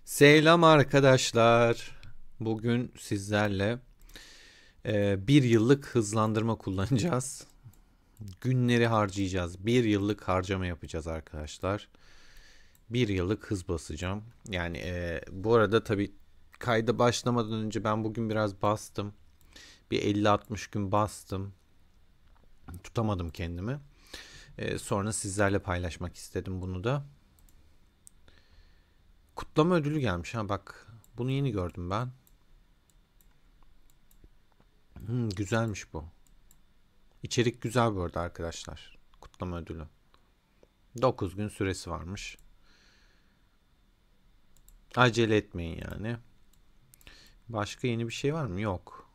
Selam arkadaşlar. Bugün sizlerle bir yıllık hızlandırma kullanacağız. Günleri harcayacağız. Bir yıllık harcama yapacağız arkadaşlar. Bir yıllık hız basacağım. Yani bu arada tabii kayda başlamadan önce ben bugün biraz bastım. Bir 50-60 gün bastım. Tutamadım kendimi. Sonra sizlerle paylaşmak istedim bunu da. Kutlama ödülü gelmiş ha bak. Bunu yeni gördüm ben. Güzelmiş bu. İçerik güzel bu arada arkadaşlar. Kutlama ödülü. 9 gün süresi varmış. Acele etmeyin yani. Başka yeni bir şey var mı? Yok.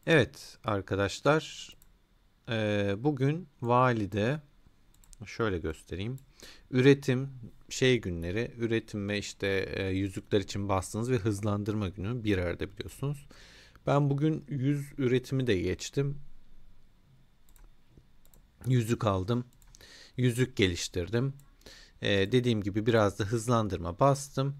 Evet arkadaşlar. Bugün valide şöyle göstereyim. Üretim günleri, üretim ve işte yüzükler için bastığınız ve hızlandırma günü bir arada biliyorsunuz. Ben bugün yüz üretimi de geçtim. Yüzük aldım. Yüzük geliştirdim. Dediğim gibi biraz da hızlandırma bastım.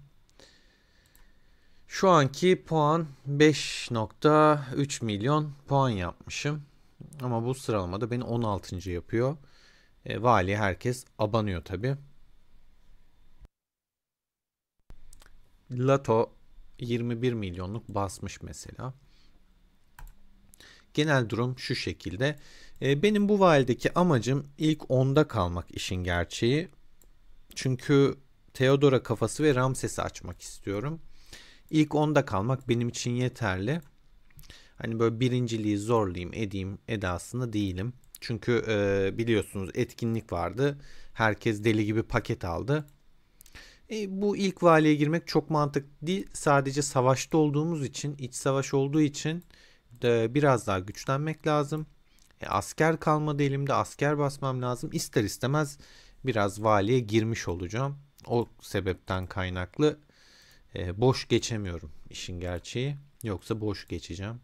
Şu anki puan 5,3 milyon puan yapmışım. Ama bu sıralamada beni 16. yapıyor. Valiye herkes abanıyor tabi. Lato 21 milyonluk basmış mesela. Genel durum şu şekilde. Benim bu valideki amacım ilk 10'da kalmak işin gerçeği. Çünkü Theodora kafası ve Ramses'i açmak istiyorum. İlk 10'da kalmak benim için yeterli. Hani böyle birinciliği zorlayayım edeyim edasında değilim. Çünkü biliyorsunuz etkinlik vardı. Herkes deli gibi paket aldı. Bu ilk valiye girmek çok mantıklı değil. Sadece savaşta olduğumuz için, iç savaş olduğu için de biraz daha güçlenmek lazım. Asker kalmadı elimde. Asker basmam lazım. İster istemez biraz valiye girmiş olacağım. O sebepten kaynaklı boş geçemiyorum işin gerçeği. Yoksa boş geçeceğim.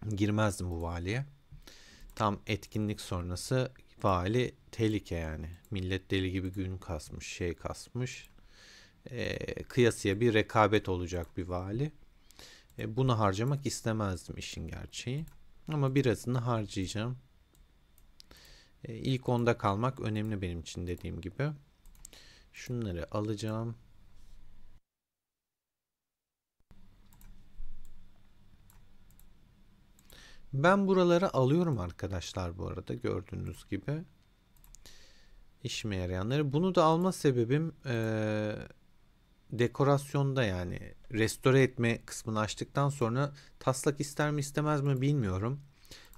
Girmezdim bu valiye. Tam etkinlik sonrası vali tehlike yani. Millet deli gibi gün kasmış, şey kasmış. Kıyasıya bir rekabet olacak bir vali. Bunu harcamak istemezdim işin gerçeği. Ama birazını harcayacağım. İlk onda kalmak önemli benim için dediğim gibi. Şunları alacağım. Ben buraları alıyorum arkadaşlar bu arada gördüğünüz gibi. İşime yarayanları. Bunu da alma sebebim dekorasyonda yani restore etme kısmını açtıktan sonra taslak ister mi istemez mi bilmiyorum.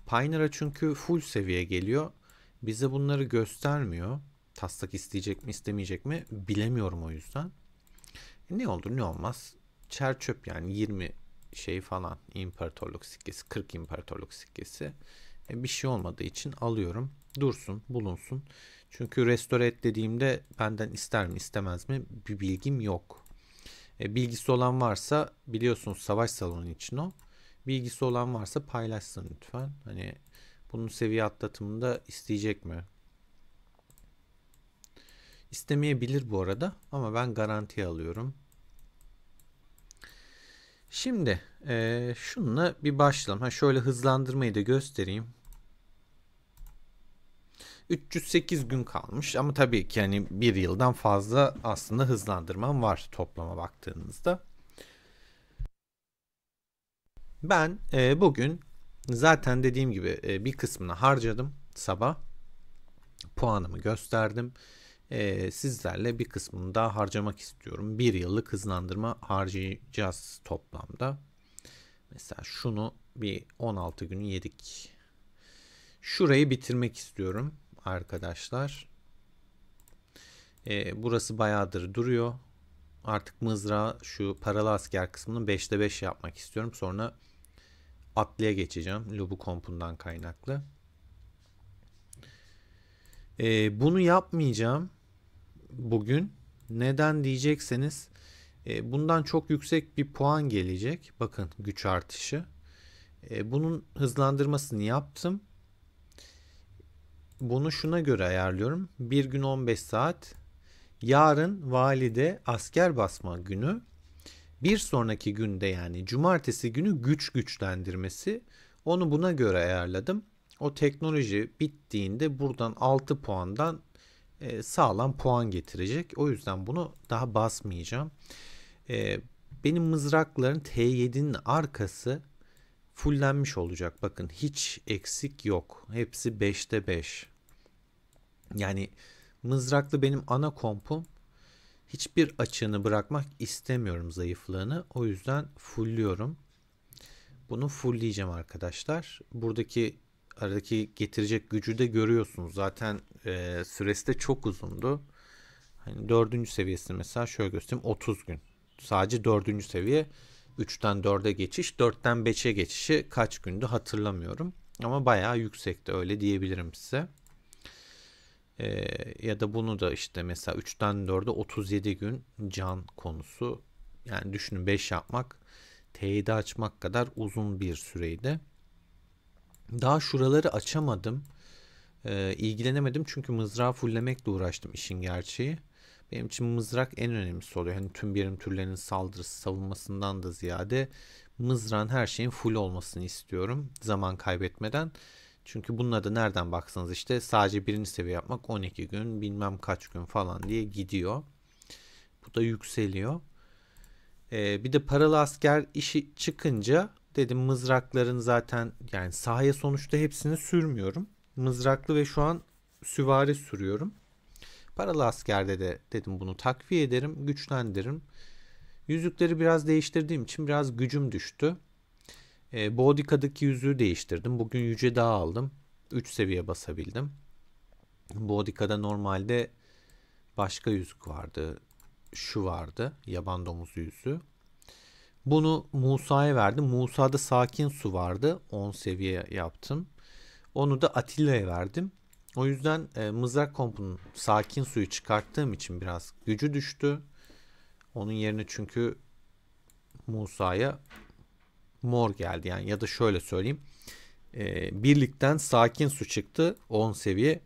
Pioneer'a çünkü full seviye geliyor. Bize bunları göstermiyor. Taslak isteyecek mi istemeyecek mi bilemiyorum o yüzden. Ne olur ne olmaz. Çer çöp yani 20 şey falan imparatorluk sikkesi 40 imparatorluk sikkesi. Bir şey olmadığı için alıyorum. Dursun bulunsun. Çünkü restore et dediğimde benden ister mi istemez mi bir bilgim yok. Bilgisi olan varsa biliyorsunuz savaş salonu için o. Bilgisi olan varsa paylaşsın lütfen. Hani bunun seviye atlatımında isteyecek mi? İstemeyebilir bu arada ama ben garantiye alıyorum. Şimdi şununla bir başlayalım. Şöyle hızlandırmayı da göstereyim. 308 gün kalmış ama tabii ki hani bir yıldan fazla aslında hızlandırmam var toplama baktığınızda. Ben bugün zaten dediğim gibi bir kısmını harcadım sabah. Puanımı gösterdim. Sizlerle bir kısmını daha harcamak istiyorum. Bir yıllık hızlandırma harcayacağız toplamda. Mesela şunu bir 16 günü yedik. Şurayı bitirmek istiyorum arkadaşlar. Burası bayağıdır duruyor. Artık mızrağı şu paralı asker kısmını 5'te 5 yapmak istiyorum. Sonra atlıya geçeceğim. Lobu kompundan kaynaklı. Bunu yapmayacağım bugün. Neden diyecekseniz bundan çok yüksek bir puan gelecek. Bakın güç artışı. Bunun hızlandırmasını yaptım. Bunu şuna göre ayarlıyorum. Bir gün 15 saat. Yarın valide asker basma günü. Bir sonraki günde yani cumartesi günü güç güçlendirmesi. Onu buna göre ayarladım. O teknoloji bittiğinde buradan 6 puandan sağlam puan getirecek. O yüzden bunu daha basmayacağım. Benim mızrakların T7'nin arkası fullenmiş olacak. Bakın hiç eksik yok. Hepsi 5'te 5. Yani mızraklı benim ana kompum. Hiçbir açığını bırakmak istemiyorum, zayıflığını. O yüzden fullliyorum. Bunu fullleyeceğim arkadaşlar. Buradaki aradaki getirecek gücü de görüyorsunuz. Zaten süresi de çok uzundu. Hani 4. seviyesini mesela şöyle göstereyim, 30 gün. Sadece 4. seviye, 3'ten 4'e geçiş, 4'ten 5'e geçişi kaç gündü hatırlamıyorum. Ama bayağı yüksekti, öyle diyebilirim size. Ya da bunu da işte mesela 3'ten 4'e 37 gün can konusu. Yani düşünün, 5 yapmak T7 açmak kadar uzun bir süreydi. Daha şuraları açamadım. İlgilenemedim çünkü mızrağı fulllemekle uğraştım, işin gerçeği. Benim için mızrak en önemlisi oluyor. Hani tüm birim türlerinin saldırısı, savunmasından da ziyade mızrağın her şeyin full olmasını istiyorum, zaman kaybetmeden. Çünkü bununla da nereden baksanız işte sadece birinci seviye yapmak 12 gün bilmem kaç gün falan diye gidiyor. Bu da yükseliyor. Bir de paralı asker işi çıkınca dedim mızrakların zaten yani sahaya sonuçta hepsini sürmüyorum. Mızraklı ve şu an süvari sürüyorum. Paralı askerde de dedim bunu takviye ederim, güçlendiririm. Yüzükleri biraz değiştirdiğim için biraz gücüm düştü. Bodika'daki yüzüğü değiştirdim. Bugün yüce dağ aldım. 3 seviye basabildim. Bodika'da normalde başka yüzük vardı. Şu vardı. Yaban domuzu yüzüğü. Bunu Musa'ya verdim. Musa'da sakin su vardı. 10 seviye yaptım. Onu da Atilla'ya verdim. O yüzden mızrak kompunun sakin suyu çıkarttığım için biraz gücü düştü. Onun yerine çünkü Musa'ya mor geldi. Yani ya da şöyle söyleyeyim. Birlikten sakin su çıktı. 10 seviye.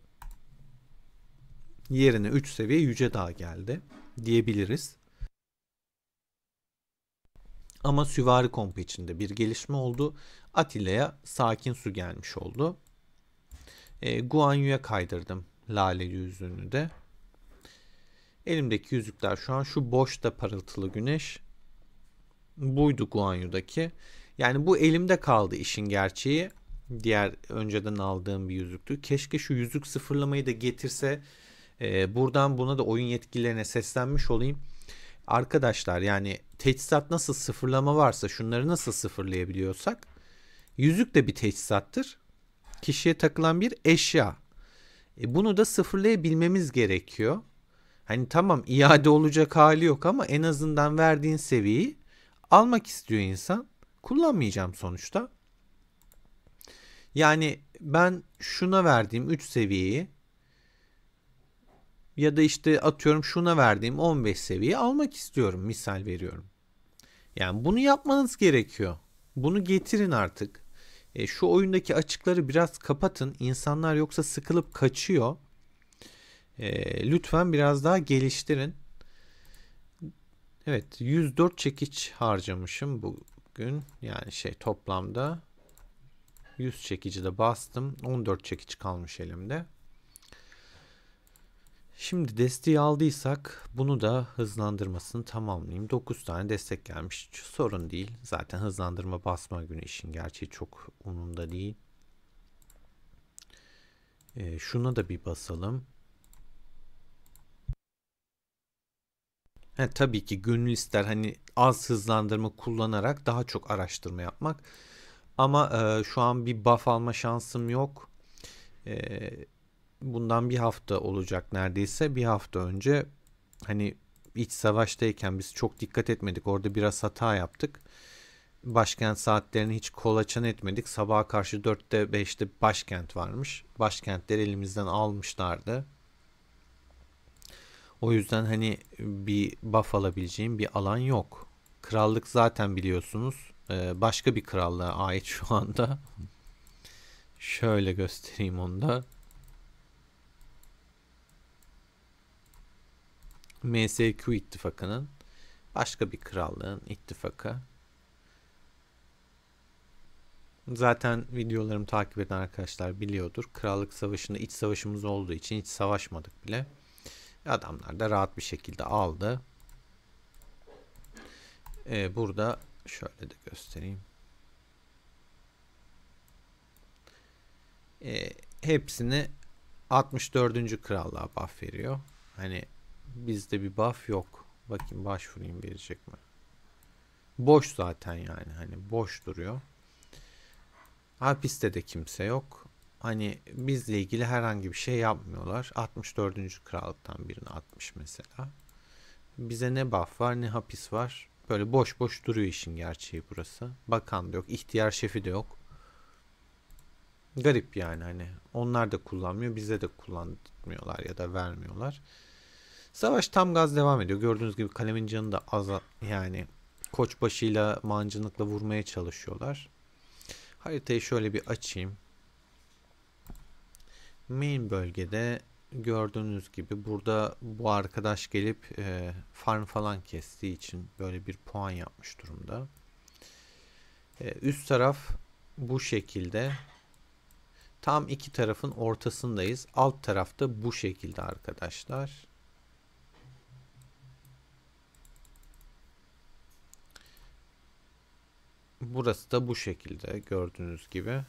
Yerine 3 seviye yüce dağ geldi diyebiliriz. Ama süvari kompu içinde bir gelişme oldu. Atilla'ya sakin su gelmiş oldu. Guan Yu'ya kaydırdım lale yüzüğünü de. Elimdeki yüzükler şu an şu boşta parıltılı güneş. Buydu Guan Yu'daki. Yani bu elimde kaldı, işin gerçeği. Diğer önceden aldığım bir yüzüktü. Keşke şu yüzük sıfırlamayı da getirse. Buradan buna da oyun yetkililerine seslenmiş olayım. Arkadaşlar yani teçhizat nasıl sıfırlama varsa, şunları nasıl sıfırlayabiliyorsak, yüzük de bir teçhizattır. Kişiye takılan bir eşya. Bunu da sıfırlayabilmemiz gerekiyor. Hani tamam, iade olacak hali yok ama en azından verdiğin seviyeyi almak istiyor insan. Kullanmayacağım sonuçta. Yani ben şuna verdiğim 3 seviyeyi ya da işte atıyorum şuna verdiğim 15 seviyeyi almak istiyorum, misal veriyorum. Yani bunu yapmanız gerekiyor. Bunu getirin artık. Şu oyundaki açıkları biraz kapatın. İnsanlar yoksa sıkılıp kaçıyor. Lütfen biraz daha geliştirin. Evet, 104 çekiç harcamışım bugün. Yani toplamda 100 çekici de bastım. 14 çekiç kalmış elimde. Şimdi desteği aldıysak bunu da hızlandırmasını tamamlayayım. 9 tane destek gelmiş. Sorun değil. Zaten hızlandırma basma günü, işin gerçeği çok umurumda değil. Şuna da bir basalım. Tabii ki gönül ister hani az hızlandırma kullanarak daha çok araştırma yapmak. Ama şu an bir buff alma şansım yok. E, Bundan bir hafta olacak neredeyse. Bir hafta önce hani iç savaştayken biz çok dikkat etmedik. Orada biraz hata yaptık. Başkent saatlerini hiç kolaçan etmedik. Sabaha karşı 4'te 5'te başkent varmış. Başkentleri elimizden almışlardı. O yüzden hani bir buff alabileceğim bir alan yok. Krallık zaten biliyorsunuz başka bir krallığa ait şu anda. Şöyle göstereyim onu da. MSQ ittifakının başka bir krallığın ittifakı. Zaten videolarımı takip eden arkadaşlar biliyordur. Krallık Savaşı'nda iç savaşımız olduğu için hiç savaşmadık bile. Adamlar da rahat bir şekilde aldı. Burada şöyle de göstereyim. Hepsini 64. krallığa buff veriyor. Hani bizde bir buff yok. Bakayım başvurayım, verecek mi? Boş zaten yani. Hani boş duruyor. Hapiste de kimse yok. Hani bizle ilgili herhangi bir şey yapmıyorlar. 64. krallıktan birini atmış mesela. Bize ne buff var ne hapis var. Böyle boş boş duruyor işin gerçeği burası. Bakan da yok. İhtiyar şefi de yok. Garip yani, hani onlar da kullanmıyor, bize de kullanmıyorlar ya da vermiyorlar. Savaş tam gaz devam ediyor. Gördüğünüz gibi kalemin canı da az, yani koçbaşıyla mancınıkla vurmaya çalışıyorlar. Haritayı şöyle bir açayım. Main bölgede gördüğünüz gibi burada bu arkadaş gelip farm falan kestiği için böyle bir puan yapmış durumda. Üst taraf bu şekilde. Tam iki tarafın ortasındayız. Alt tarafta bu şekilde arkadaşlar. Burası da bu şekilde gördüğünüz gibi.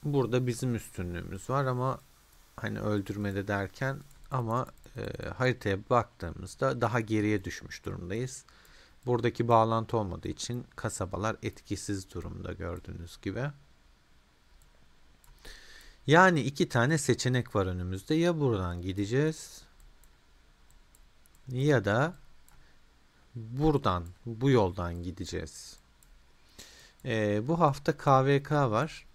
Burada bizim üstünlüğümüz var ama hani öldürmede derken, ama haritaya baktığımızda daha geriye düşmüş durumdayız. Buradaki bağlantı olmadığı için kasabalar etkisiz durumda gördüğünüz gibi. Yani iki tane seçenek var önümüzde. Ya buradan gideceğiz ya da buradan, bu yoldan gideceğiz. Bu hafta KVK var.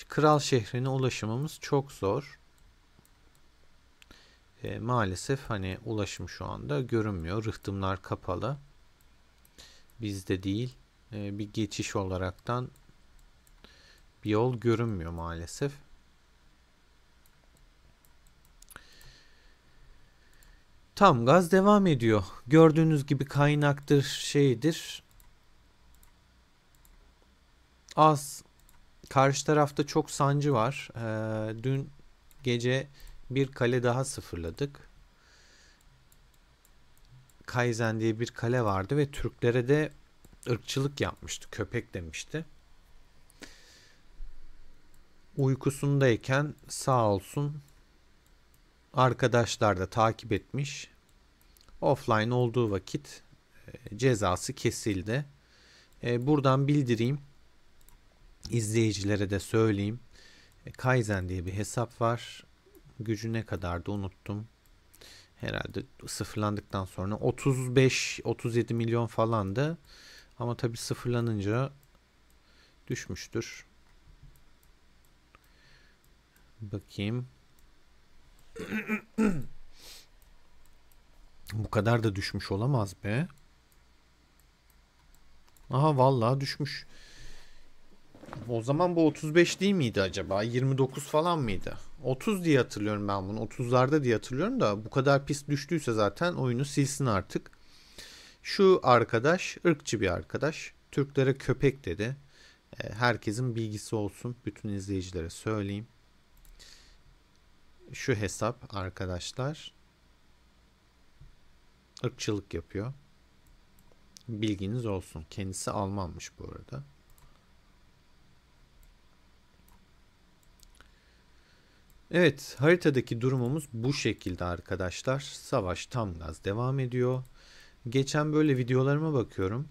Kral şehrine ulaşımımız çok zor. Maalesef hani ulaşım şu anda görünmüyor. Rıhtımlar kapalı. Bizde değil. Bir geçiş olaraktan bir yol görünmüyor maalesef. Tam gaz devam ediyor. Gördüğünüz gibi kaynaktır, şeydir. Az. Karşı tarafta çok sancı var. Dün gece bir kale daha sıfırladık. Kaizen diye bir kale vardı ve Türklere de ırkçılık yapmıştı. Köpek demişti. Uykusundayken sağ olsun arkadaşlar da takip etmiş. Offline olduğu vakit cezası kesildi. Buradan bildireyim. İzleyicilere de söyleyeyim. Kaizen diye bir hesap var. Gücü ne kadardı unuttum. Herhalde sıfırlandıktan sonra 35-37 milyon falandı. Ama tabi sıfırlanınca düşmüştür. Bakayım. Bu kadar da düşmüş olamaz be. Aha vallahi düşmüş. O zaman bu 35 değil miydi acaba? 29 falan mıydı? 30 diye hatırlıyorum ben bunu. 30'larda diye hatırlıyorum da bu kadar pis düştüyse zaten oyunu silsin artık. Şu arkadaş ırkçı bir arkadaş. Türklere köpek dedi. Herkesin bilgisi olsun. Bütün izleyicilere söyleyeyim. Şu hesap arkadaşlar ırkçılık yapıyor. Bilginiz olsun. Kendisi Almanmış bu arada. Evet, haritadaki durumumuz bu şekilde arkadaşlar. Savaş tam gaz devam ediyor. Geçen böyle videolarıma bakıyorum.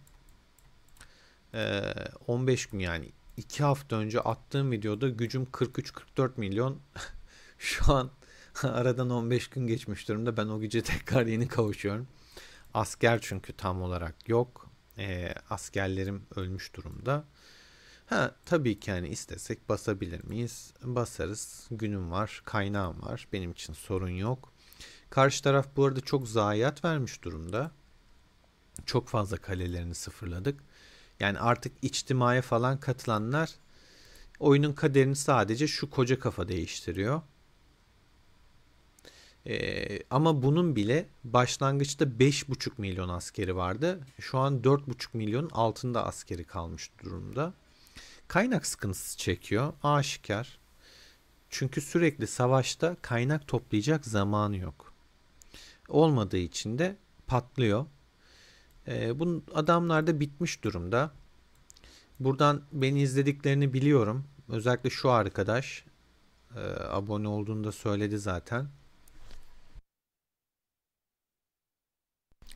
15 gün, yani 2 hafta önce attığım videoda gücüm 43-44 milyon. Şu an aradan 15 gün geçmiş durumda. Ben o güce tekrar yeni kavuşuyorum. Asker çünkü tam olarak yok. Askerlerim ölmüş durumda. Tabii ki yani istesek basabilir miyiz? Basarız. Günüm var, kaynağım var. Benim için sorun yok. Karşı taraf bu arada çok zayiat vermiş durumda. Çok fazla kalelerini sıfırladık. Yani artık içtimaya falan katılanlar Oyunun kaderini sadece şu koca kafa değiştiriyor. Ama bunun bile başlangıçta 5,5 milyon askeri vardı. Şu an 4,5 milyonun altında askeri kalmış durumda. Kaynak sıkıntısı çekiyor. Aşikar. Çünkü sürekli savaşta kaynak toplayacak zamanı yok. Olmadığı için de patlıyor. Bu adamlar da bitmiş durumda. Buradan beni izlediklerini biliyorum. Özellikle şu arkadaş abone olduğunu da söyledi zaten.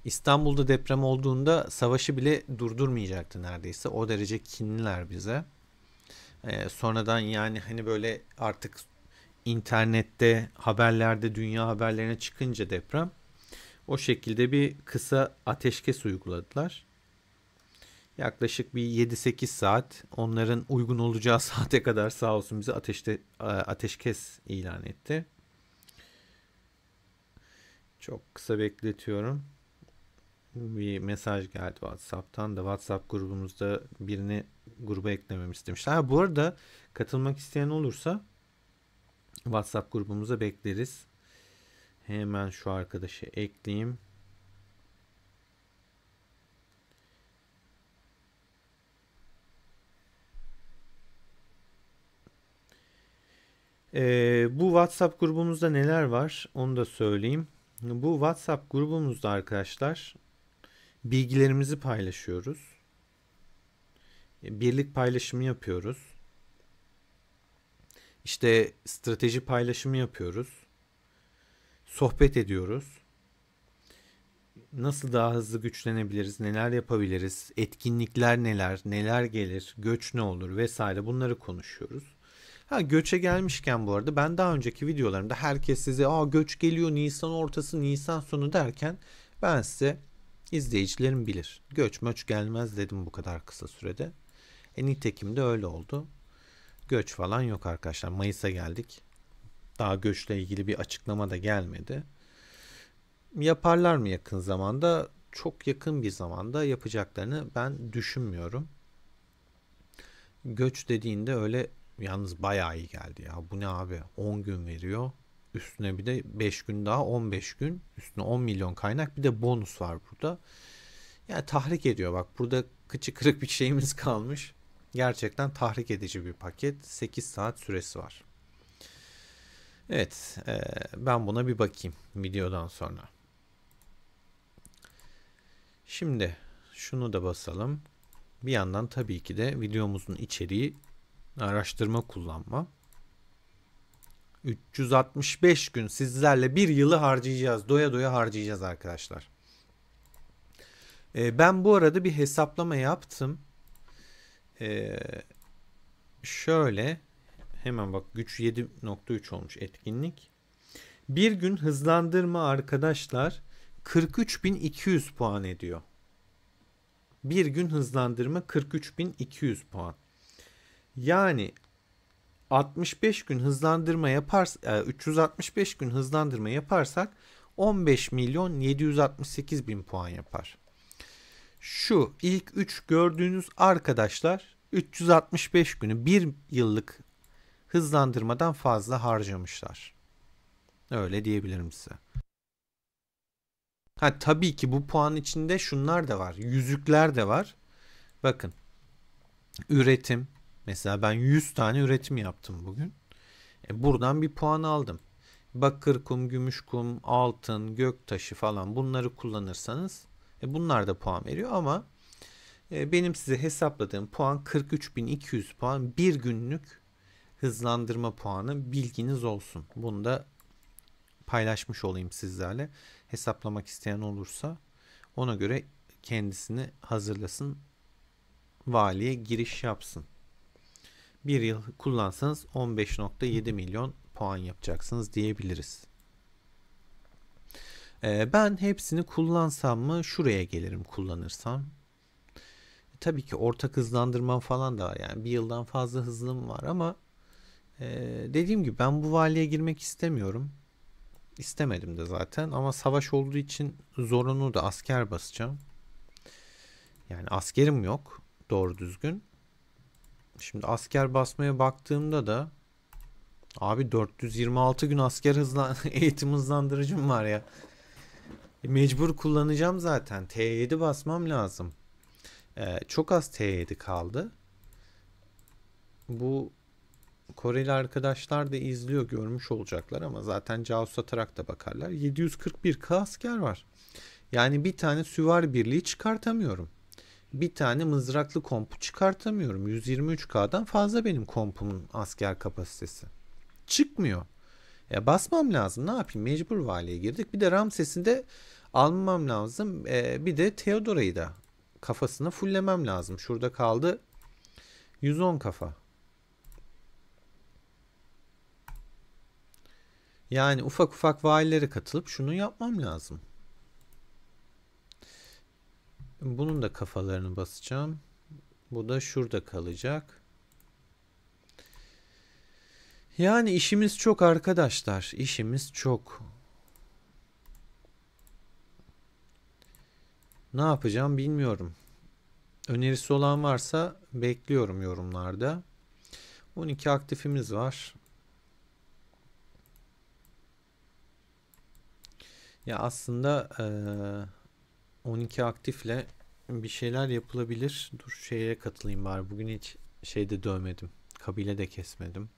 İstanbul'da deprem olduğunda savaşı bile durdurmayacaktı neredeyse. O derece kinliler bize. Sonradan yani hani böyle artık internette, haberlerde, dünya haberlerine çıkınca deprem, o şekilde bir kısa ateşkes uyguladılar. Yaklaşık bir 7-8 saat, onların uygun olacağı saate kadar sağ olsun bize ateşkes ilan etti. Çok kısa bekletiyorum. Bir mesaj geldi WhatsApp'tan da. WhatsApp grubumuzda birini gruba eklememi istemişler. Bu arada katılmak isteyen olursa WhatsApp grubumuza bekleriz. Hemen şu arkadaşı ekleyeyim. Bu WhatsApp grubumuzda neler var onu da söyleyeyim. Bu WhatsApp grubumuzda arkadaşlar bilgilerimizi paylaşıyoruz. Birlik paylaşımı yapıyoruz. İşte strateji paylaşımı yapıyoruz. Sohbet ediyoruz. Nasıl daha hızlı güçlenebiliriz, neler yapabiliriz, etkinlikler neler, neler gelir, göç ne olur vesaire, bunları konuşuyoruz. Göçe gelmişken bu arada ben daha önceki videolarımda herkes size göç geliyor Nisan ortası, Nisan sonu derken ben size, izleyicilerim bilir, göç möç gelmez dedim bu kadar kısa sürede. Nitekim de öyle oldu. Göç falan yok arkadaşlar. Mayıs'a geldik. Daha göçle ilgili bir açıklama da gelmedi. Yaparlar mı yakın zamanda? Çok yakın bir zamanda yapacaklarını ben düşünmüyorum. Göç dediğinde öyle yalnız bayağı iyi geldi ya. Bu ne abi? 10 gün veriyor. Üstüne bir de 5 gün daha 15 gün. Üstüne 10 milyon kaynak, bir de bonus var burada. Yani tahrik ediyor. Bak burada kıçı kırık bir şeyimiz kalmış. Gerçekten tahrik edici bir paket. 8 saat süresi var. Evet, ben buna bir bakayım videodan sonra. Şimdi şunu da basalım. Bir yandan tabii ki de videomuzun içeriği araştırma kullanma. 365 gün sizlerle bir yılı harcayacağız. Doya doya harcayacağız arkadaşlar. Ben bu arada bir hesaplama yaptım. Şöyle hemen bak, güç 7,3 olmuş etkinlik. Bir gün hızlandırma arkadaşlar 43.200 puan ediyor. Bir gün hızlandırma 43.200 puan. Yani 65 gün hızlandırma yaparsak, 365 gün hızlandırma yaparsak 15 milyon 768 bin puan yapar. Şu ilk 3 gördüğünüz arkadaşlar 365 günü bir yıllık hızlandırmadan fazla harcamışlar. Öyle diyebilirim size. Tabii ki bu puan içinde şunlar da var. Yüzükler de var. Bakın. Üretim. Mesela ben 100 tane üretim yaptım bugün. Buradan bir puan aldım. Bakır kum, gümüş kum, altın, göktaşı falan, bunları kullanırsanız bunlar da puan veriyor ama benim size hesapladığım puan 43.200 puan, bir günlük hızlandırma puanı, bilginiz olsun. Bunu da paylaşmış olayım sizlerle. Hesaplamak isteyen olursa ona göre kendisini hazırlasın, valiye giriş yapsın. Bir yıl kullansanız 15,7 milyon puan yapacaksınız diyebiliriz. Ben hepsini kullansam mı? Şuraya gelirim kullanırsam. Tabii ki ortak hızlandırmam falan da var. Yani bir yıldan fazla hızlım var ama dediğim gibi ben bu valiye girmek istemiyorum. İstemedim de zaten ama savaş olduğu için zorunlu da asker basacağım. Yani askerim yok doğru düzgün. Şimdi asker basmaya baktığımda da abi 426 gün asker eğitim hızlandırıcım var ya. Mecbur kullanacağım zaten. T7 basmam lazım. Çok az T7 kaldı. Bu Koreli arkadaşlar da izliyor, görmüş olacaklar ama zaten casus atarak da bakarlar. 741K asker var. Yani bir tane süvari birliği çıkartamıyorum. Bir tane mızraklı kompu çıkartamıyorum. 123K'dan fazla benim kompumun asker kapasitesi. Çıkmıyor. Basmam lazım. Ne yapayım? Mecbur valiye girdik. Bir de Ramses'i de almam lazım. Bir de Theodora'yı da kafasını fullemem lazım. Şurada kaldı 110 kafa. Yani ufak ufak valilere katılıp şunu yapmam lazım. Bunun da kafalarını basacağım. Bu da şurada kalacak. Yani işimiz çok arkadaşlar. İşimiz çok. Ne yapacağım bilmiyorum. Önerisi olan varsa bekliyorum yorumlarda. 12 aktifimiz var. Ya aslında 12 aktifle bir şeyler yapılabilir. Dur şeye katılayım bari. Bugün hiç şeyde dövmedim. Kabile de kesmedim.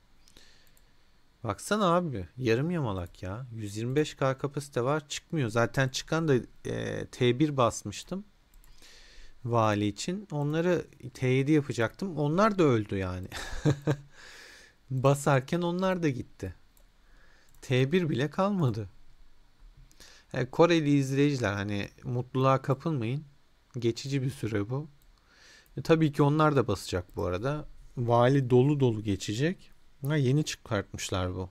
Baksana abi yarım yamalak ya. 125K kapasite var, çıkmıyor. Zaten çıkan da T1 basmıştım. Vali için. Onları T7 yapacaktım. Onlar da öldü yani. Basarken onlar da gitti. T1 bile kalmadı. Koreli izleyiciler hani mutluluğa kapılmayın. Geçici bir süre bu. Tabii ki onlar da basacak bu arada. Vali dolu dolu geçecek. Yeni çıkartmışlar bu.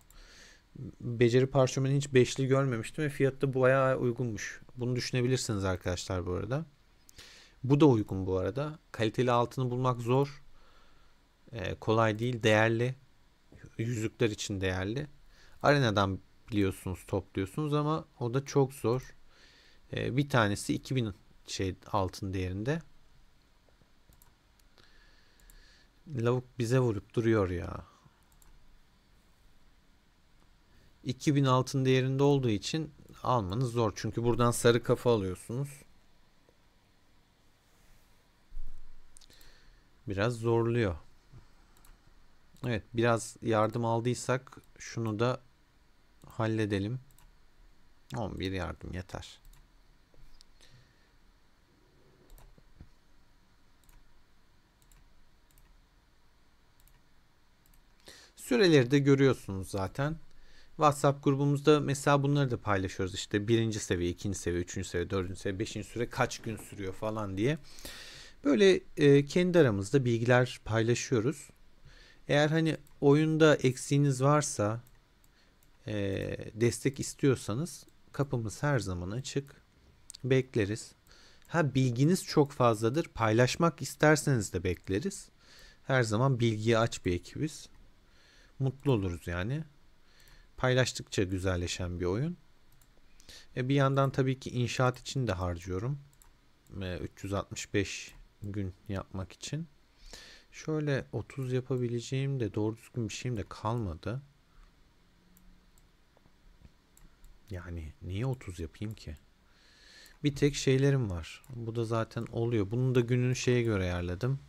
Beceri parşömeni hiç beşli görmemiştim ve fiyatı da bu bayağı uygunmuş. Bunu düşünebilirsiniz arkadaşlar bu arada. Bu da uygun bu arada. Kaliteli altını bulmak zor. Kolay değil. Değerli. Yüzükler için değerli. Arenadan biliyorsunuz topluyorsunuz ama o da çok zor. Bir tanesi 2000 altın değerinde. Lavuk bize vurup duruyor ya. 2000 altın değerinde olduğu için almanız zor. Çünkü buradan sarı kafa alıyorsunuz. Biraz zorluyor. Evet, biraz yardım aldıysak şunu da halledelim. 11 yardım yeter. Süreleri de görüyorsunuz zaten. WhatsApp grubumuzda mesela bunları da paylaşıyoruz. İşte birinci seviye, ikinci seviye, üçüncü seviye, dördüncü seviye, beşinci süre kaç gün sürüyor falan diye. Böyle kendi aramızda bilgiler paylaşıyoruz. Eğer hani oyunda eksiğiniz varsa, destek istiyorsanız kapımız her zaman açık. Bekleriz. Ha bilginiz çok fazladır. Paylaşmak isterseniz de bekleriz. Her zaman bilgiye aç bir ekibiz. Mutlu oluruz yani. Paylaştıkça güzelleşen bir oyun. Bir yandan tabii ki inşaat için de harcıyorum. 365 gün yapmak için. Şöyle 30 yapabileceğim de doğru düzgün bir şeyim de kalmadı. Yani niye 30 yapayım ki? Bir tek şeylerim var. Bu da zaten oluyor. Bunun da gününü şeye göre ayarladım.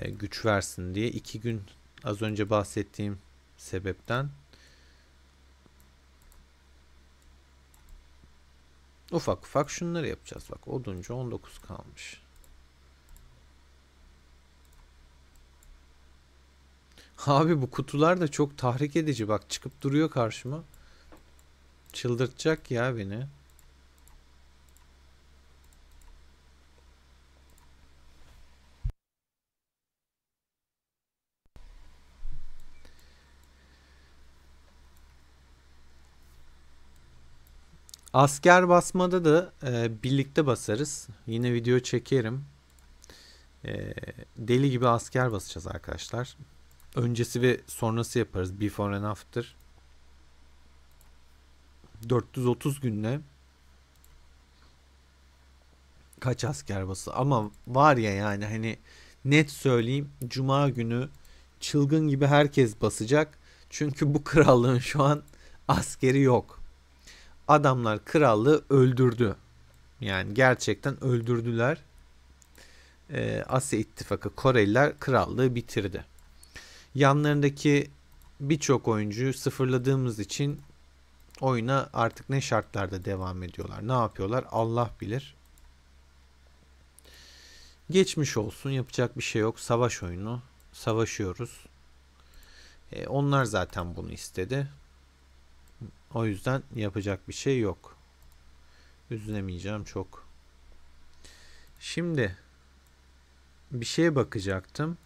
Güç versin diye. 2 gün az önce bahsettiğim sebepten. Ufak ufak şunları yapacağız. Bak oduncu 19 kalmış. Abi bu kutular da çok tahrik edici. Bak çıkıp duruyor karşıma. Çıldırtacak ya beni. Asker basmada da birlikte basarız. Yine video çekerim. Deli gibi asker basacağız arkadaşlar. Öncesi ve sonrası yaparız. Before and after. 430 günde kaç asker bası ama var ya yani hani Net söyleyeyim, Cuma günü çılgın gibi herkes basacak. Çünkü bu krallığın şu an askeri yok. Adamlar krallığı öldürdü. Yani gerçekten öldürdüler. Asya İttifakı Koreliler krallığı bitirdi. Yanlarındaki birçok oyuncuyu sıfırladığımız için oyuna artık ne şartlarda devam ediyorlar, ne yapıyorlar Allah bilir. Geçmiş olsun, yapacak bir şey yok. Savaş oyunu, savaşıyoruz. Onlar zaten bunu istedi. O yüzden yapacak bir şey yok. Üzülemeyeceğim çok. Şimdi bir şeye bakacaktım.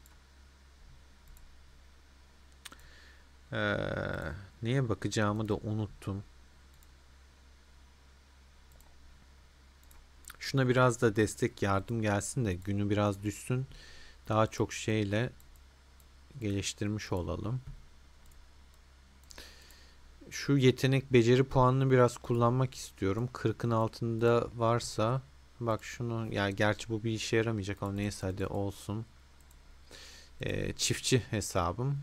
Ee, Neye bakacağımı da unuttum. Şuna biraz da destek yardım gelsin de günü biraz düşsün. Daha çok şeyle geliştirmiş olalım. Şu yetenek beceri puanını biraz kullanmak istiyorum. 40'ın altında varsa bak şunu, yani gerçi bu bir işe yaramayacak ama neyse hadi olsun. Çiftçi hesabım.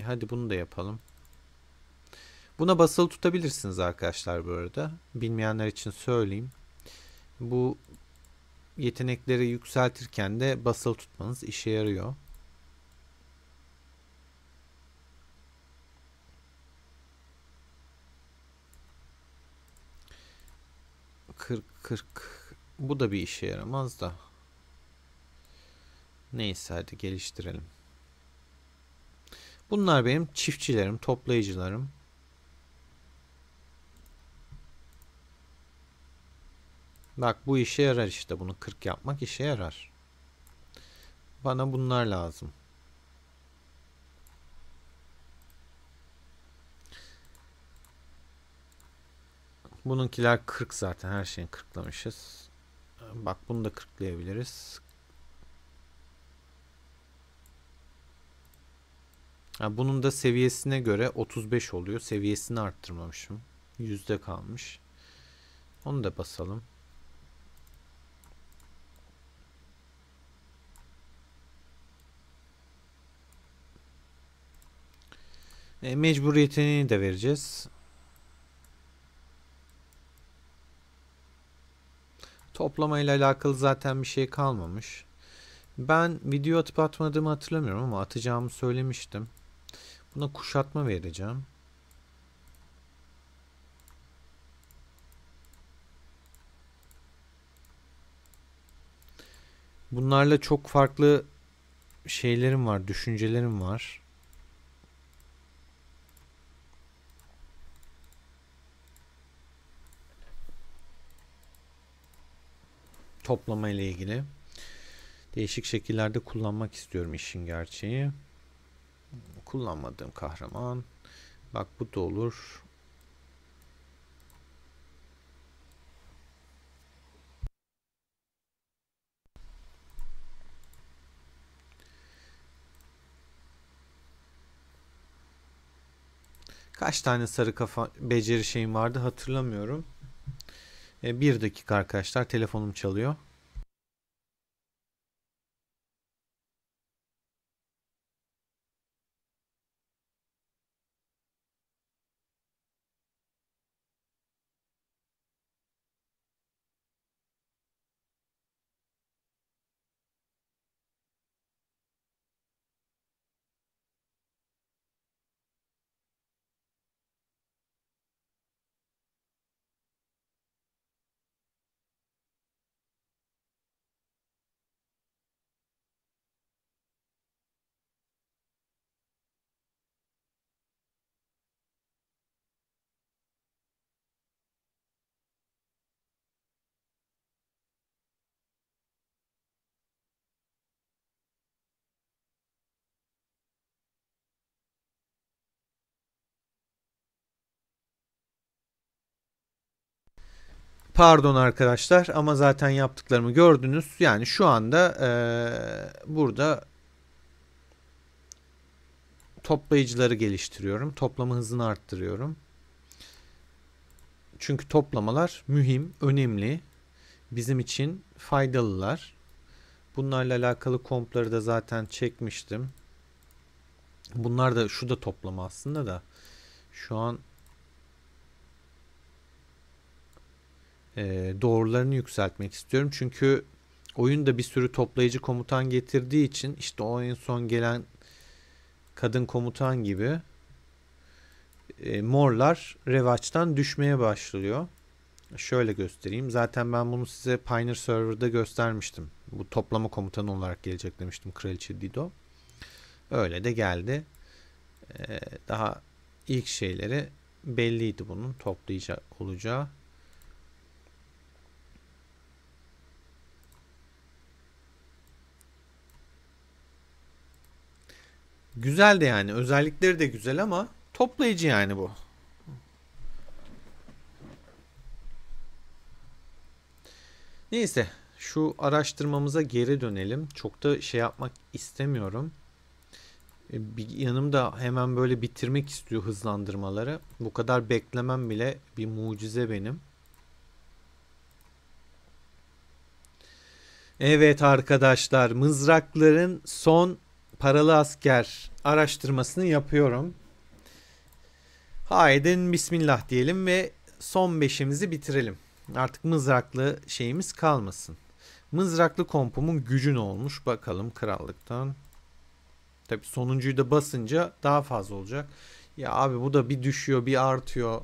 Hadi bunu da yapalım. Buna basılı tutabilirsiniz arkadaşlar bu arada. Bilmeyenler için söyleyeyim. Bu yetenekleri yükseltirken de basılı tutmanız işe yarıyor. Kırk. Bu da bir işe yaramaz da. Neyse hadi geliştirelim. Bunlar benim çiftçilerim, toplayıcılarım. Bak bu işe yarar işte, bunu 40 yapmak işe yarar. Bana bunlar lazım. Bununkiler 40 zaten, her şeyi 40'lamışız. Bak bunu da 40'layabiliriz. Bunun da seviyesine göre 35 oluyor. Seviyesini arttırmamışım. Yüzde kalmış. Onu da basalım. Mecburiyetini de vereceğiz. Toplama ile alakalı zaten bir şey kalmamış. Ben video atıp atmadığımı hatırlamıyorum ama atacağımı söylemiştim. Buna kuşatma vereceğim. Bunlarla çok farklı şeylerim var, düşüncelerim var. Toplama ile ilgili. Değişik şekillerde kullanmak istiyorum işin gerçeği. Kullanmadığım kahraman. Bak bu da olur. Kaç tane sarı kafa beceri şeyim vardı hatırlamıyorum. Bir dakika arkadaşlar, telefonum çalıyor. Pardon arkadaşlar ama zaten yaptıklarımı gördünüz. Yani şu anda burada toplayıcıları geliştiriyorum. Toplama hızını arttırıyorum. Çünkü toplamalar mühim, önemli. Bizim için faydalılar. Bunlarla alakalı kompları da zaten çekmiştim. Bunlar da şu da toplama aslında da. Şu an doğrularını yükseltmek istiyorum. Çünkü oyunda bir sürü toplayıcı komutan getirdiği için işte o en son gelen kadın komutan gibi morlar revaçtan düşmeye başlıyor. Şöyle göstereyim. Zaten ben bunu size Pioneer Server'da göstermiştim. Bu toplama komutanı olarak gelecek demiştim Kraliçe Dido. Öyle de geldi. Daha ilk şeyleri belliydi bunun toplayıcı olacağı. Güzel de yani. Özellikleri de güzel ama toplayıcı yani bu. Neyse. Şu araştırmamıza geri dönelim. Çok da şey yapmak istemiyorum. Bir yanımda hemen böyle bitirmek istiyor hızlandırmaları. Bu kadar beklemem bile bir mucize benim. Evet arkadaşlar, mızrakların son paralı asker araştırmasını yapıyorum. Haydi bismillah diyelim ve son beşimizi bitirelim. Artık mızraklı şeyimiz kalmasın. Mızraklı kompumun gücü ne olmuş bakalım krallıktan. Tabi sonuncuyu da basınca daha fazla olacak. Ya abi bu da bir düşüyor bir artıyor.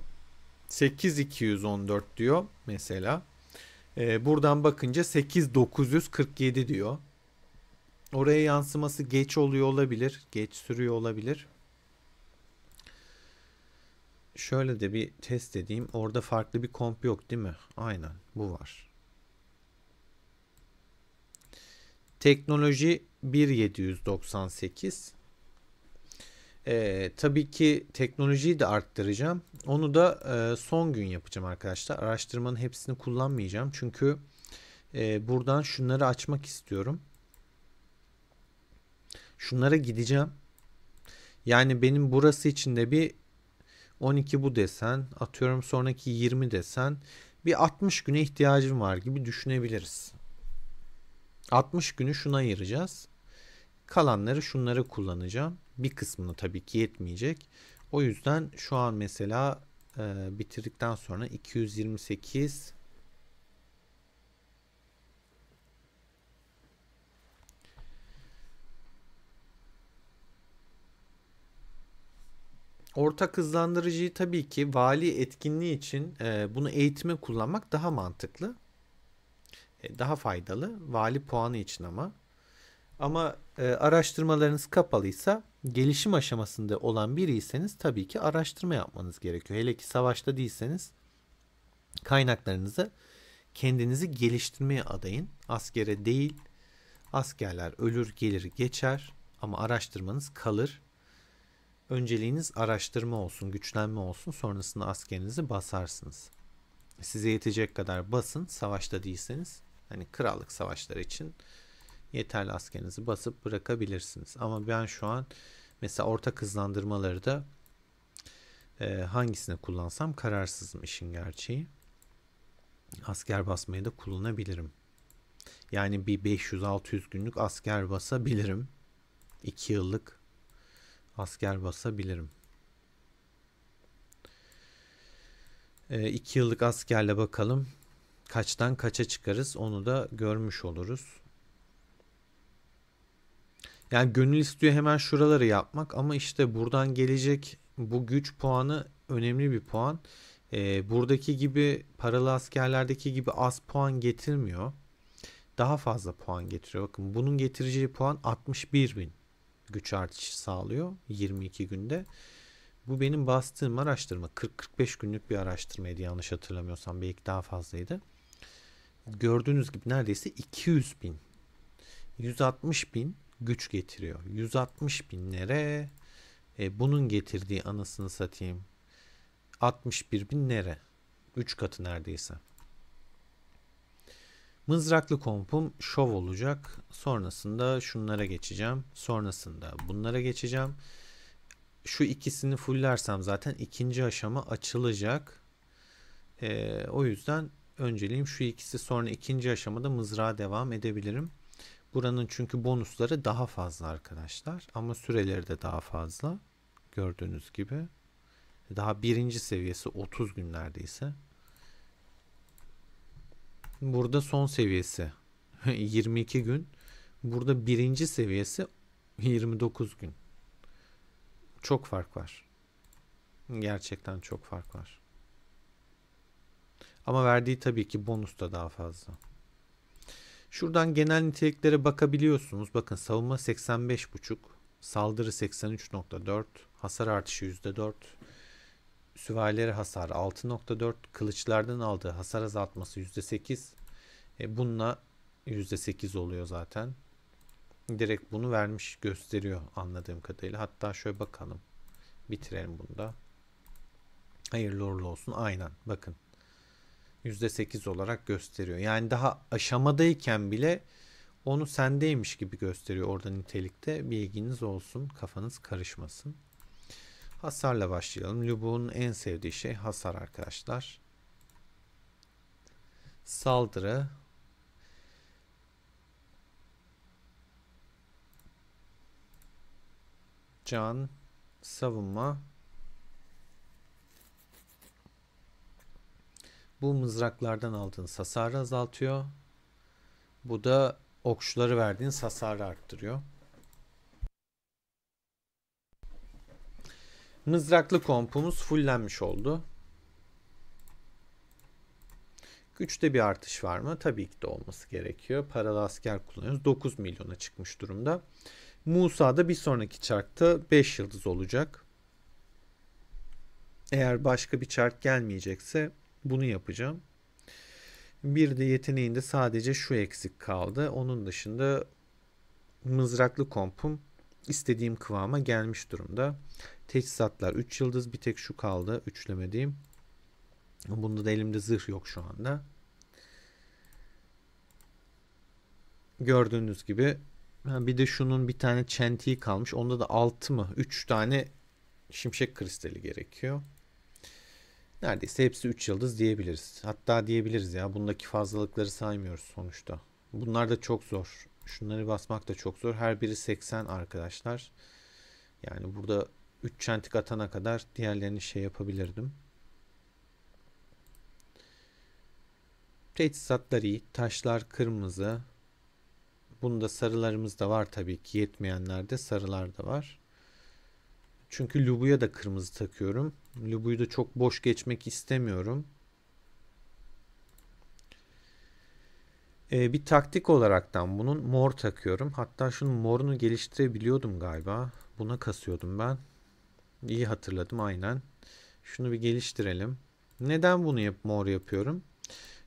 8214 diyor mesela. Buradan bakınca 8947 diyor. Oraya yansıması geç oluyor olabilir. Geç sürüyor olabilir. Şöyle de bir test edeyim. Orada farklı bir komp yok değil mi? Aynen bu var. Teknoloji 1798. Tabii ki teknolojiyi de arttıracağım. Onu da son gün yapacağım arkadaşlar. Araştırmanın hepsini kullanmayacağım. Çünkü buradan şunları açmak istiyorum. Şunlara gideceğim. Yani benim burası için de bir 12 bu desen, atıyorum sonraki 20 desen bir 60 güne ihtiyacım var gibi düşünebiliriz. 60 günü şuna ayıracağız. Kalanları şunları kullanacağım. Bir kısmını tabii ki yetmeyecek. O yüzden şu an mesela bitirdikten sonra 228 ortak hızlandırıcıyı tabii ki vali etkinliği için bunu eğitime kullanmak daha mantıklı. Daha faydalı. Vali puanı için ama. Ama araştırmalarınız kapalıysa gelişim aşamasında olan biriyseniz tabii ki araştırma yapmanız gerekiyor. Hele ki savaşta değilseniz kaynaklarınızı kendinizi geliştirmeye adayın. Askere değil. Askerler ölür gelir geçer ama araştırmanız kalır. Önceliğiniz araştırma olsun, güçlenme olsun. Sonrasında askerinizi basarsınız. Size yetecek kadar basın savaşta değilseniz. Hani krallık savaşları için yeterli askerinizi basıp bırakabilirsiniz. Ama ben şu an mesela ortak hızlandırmaları da hangisini kullansam kararsızım işin gerçeği. Asker basmayı da kullanabilirim. Yani bir 500-600 günlük asker basabilirim. 2 yıllık asker basabilirim. 2 yıllık askerle bakalım kaçtan kaça çıkarız onu da görmüş oluruz. Yani gönül istiyor hemen şuraları yapmak ama işte buradan gelecek bu güç puanı önemli bir puan. Buradaki gibi paralı askerlerdeki gibi az puan getirmiyor. Daha fazla puan getiriyor. Bakın bunun getireceği puan 61.000 güç artışı sağlıyor 22 günde. Bu benim bastığım araştırma 40-45 günlük bir araştırmaydı yanlış hatırlamıyorsam belki daha fazlaydı. Gördüğünüz gibi neredeyse 200.000 160.000 güç getiriyor. 160.000'lere bunun getirdiği anasını satayım 61.000 nere? 3 katı neredeyse. Mızraklı kompum şov olacak. Sonrasında şunlara geçeceğim. Sonrasında bunlara geçeceğim. Şu ikisini fullersem zaten ikinci aşama açılacak. O yüzden önceliğim şu ikisi. Sonra ikinci aşamada mızrağa devam edebilirim. Buranın çünkü bonusları daha fazla arkadaşlar. Ama süreleri de daha fazla. Gördüğünüz gibi. Daha birinci seviyesi 30 gün neredeyse. Burada son seviyesi 22 gün. Burada birinci seviyesi 29 gün. Çok fark var. Gerçekten çok fark var. Ama verdiği tabii ki bonus da daha fazla. Şuradan genel niteliklere bakabiliyorsunuz. Bakın savunma 85,5, saldırı 83,4, hasar artışı %4, süvarileri hasar 6,4, kılıçlardan aldığı hasar azaltması %8. Bununla %8 oluyor zaten. Direkt bunu vermiş gösteriyor anladığım kadarıyla. Hatta şöyle bakalım. Bitirelim bunu da. Hayırlı uğurlu olsun. Aynen. Bakın. %8 olarak gösteriyor. Yani daha aşamadayken bile onu sendeymiş gibi gösteriyor orada nitelikte. Bilginiz olsun. Kafanız karışmasın. Hasarla başlayalım. Lubu'nun en sevdiği şey hasar arkadaşlar. Saldırı. Can. Savunma. Bu mızraklardan aldığınız hasarı azaltıyor. Bu da okçuları verdiğiniz hasarı arttırıyor. Mızraklı kompumuz fullenmiş oldu. Güçte bir artış var mı? Tabii ki de olması gerekiyor. Paralı asker kullanıyoruz. 9 milyona çıkmış durumda. Musa'da bir sonraki çarkta 5 yıldız olacak. Eğer başka bir çark gelmeyecekse bunu yapacağım. Bir de yeteneğinde sadece şu eksik kaldı. Onun dışında mızraklı kompum istediğim kıvama gelmiş durumda. Teçhizatlar 3 yıldız, bir tek şu kaldı üçlemediğim. Bunda da elimde zırh yok şu anda. Gördüğünüz gibi bir de şunun bir tane çentiği kalmış. Onda da 6 mı 3 tane şimşek kristali gerekiyor. Neredeyse hepsi 3 yıldız diyebiliriz. Hatta diyebiliriz ya. Bundaki fazlalıkları saymıyoruz sonuçta. Bunlar da çok zor. Şunları basmak da çok zor. Her biri 80 arkadaşlar. Yani burada 3 çentik atana kadar diğerlerini şey yapabilirdim. Teçhizatlar iyi. Taşlar kırmızı. Bunda sarılarımız da var tabii ki. Yetmeyenlerde sarılar da var. Çünkü Lubu'ya da kırmızı takıyorum. Lubu'yu da çok boş geçmek istemiyorum. Bir taktik olaraktan bunun mor takıyorum. Hatta şunun morunu geliştirebiliyordum galiba. Buna kasıyordum ben. İyi hatırladım aynen. Şunu bir geliştirelim. Neden bunu mor yapıyorum?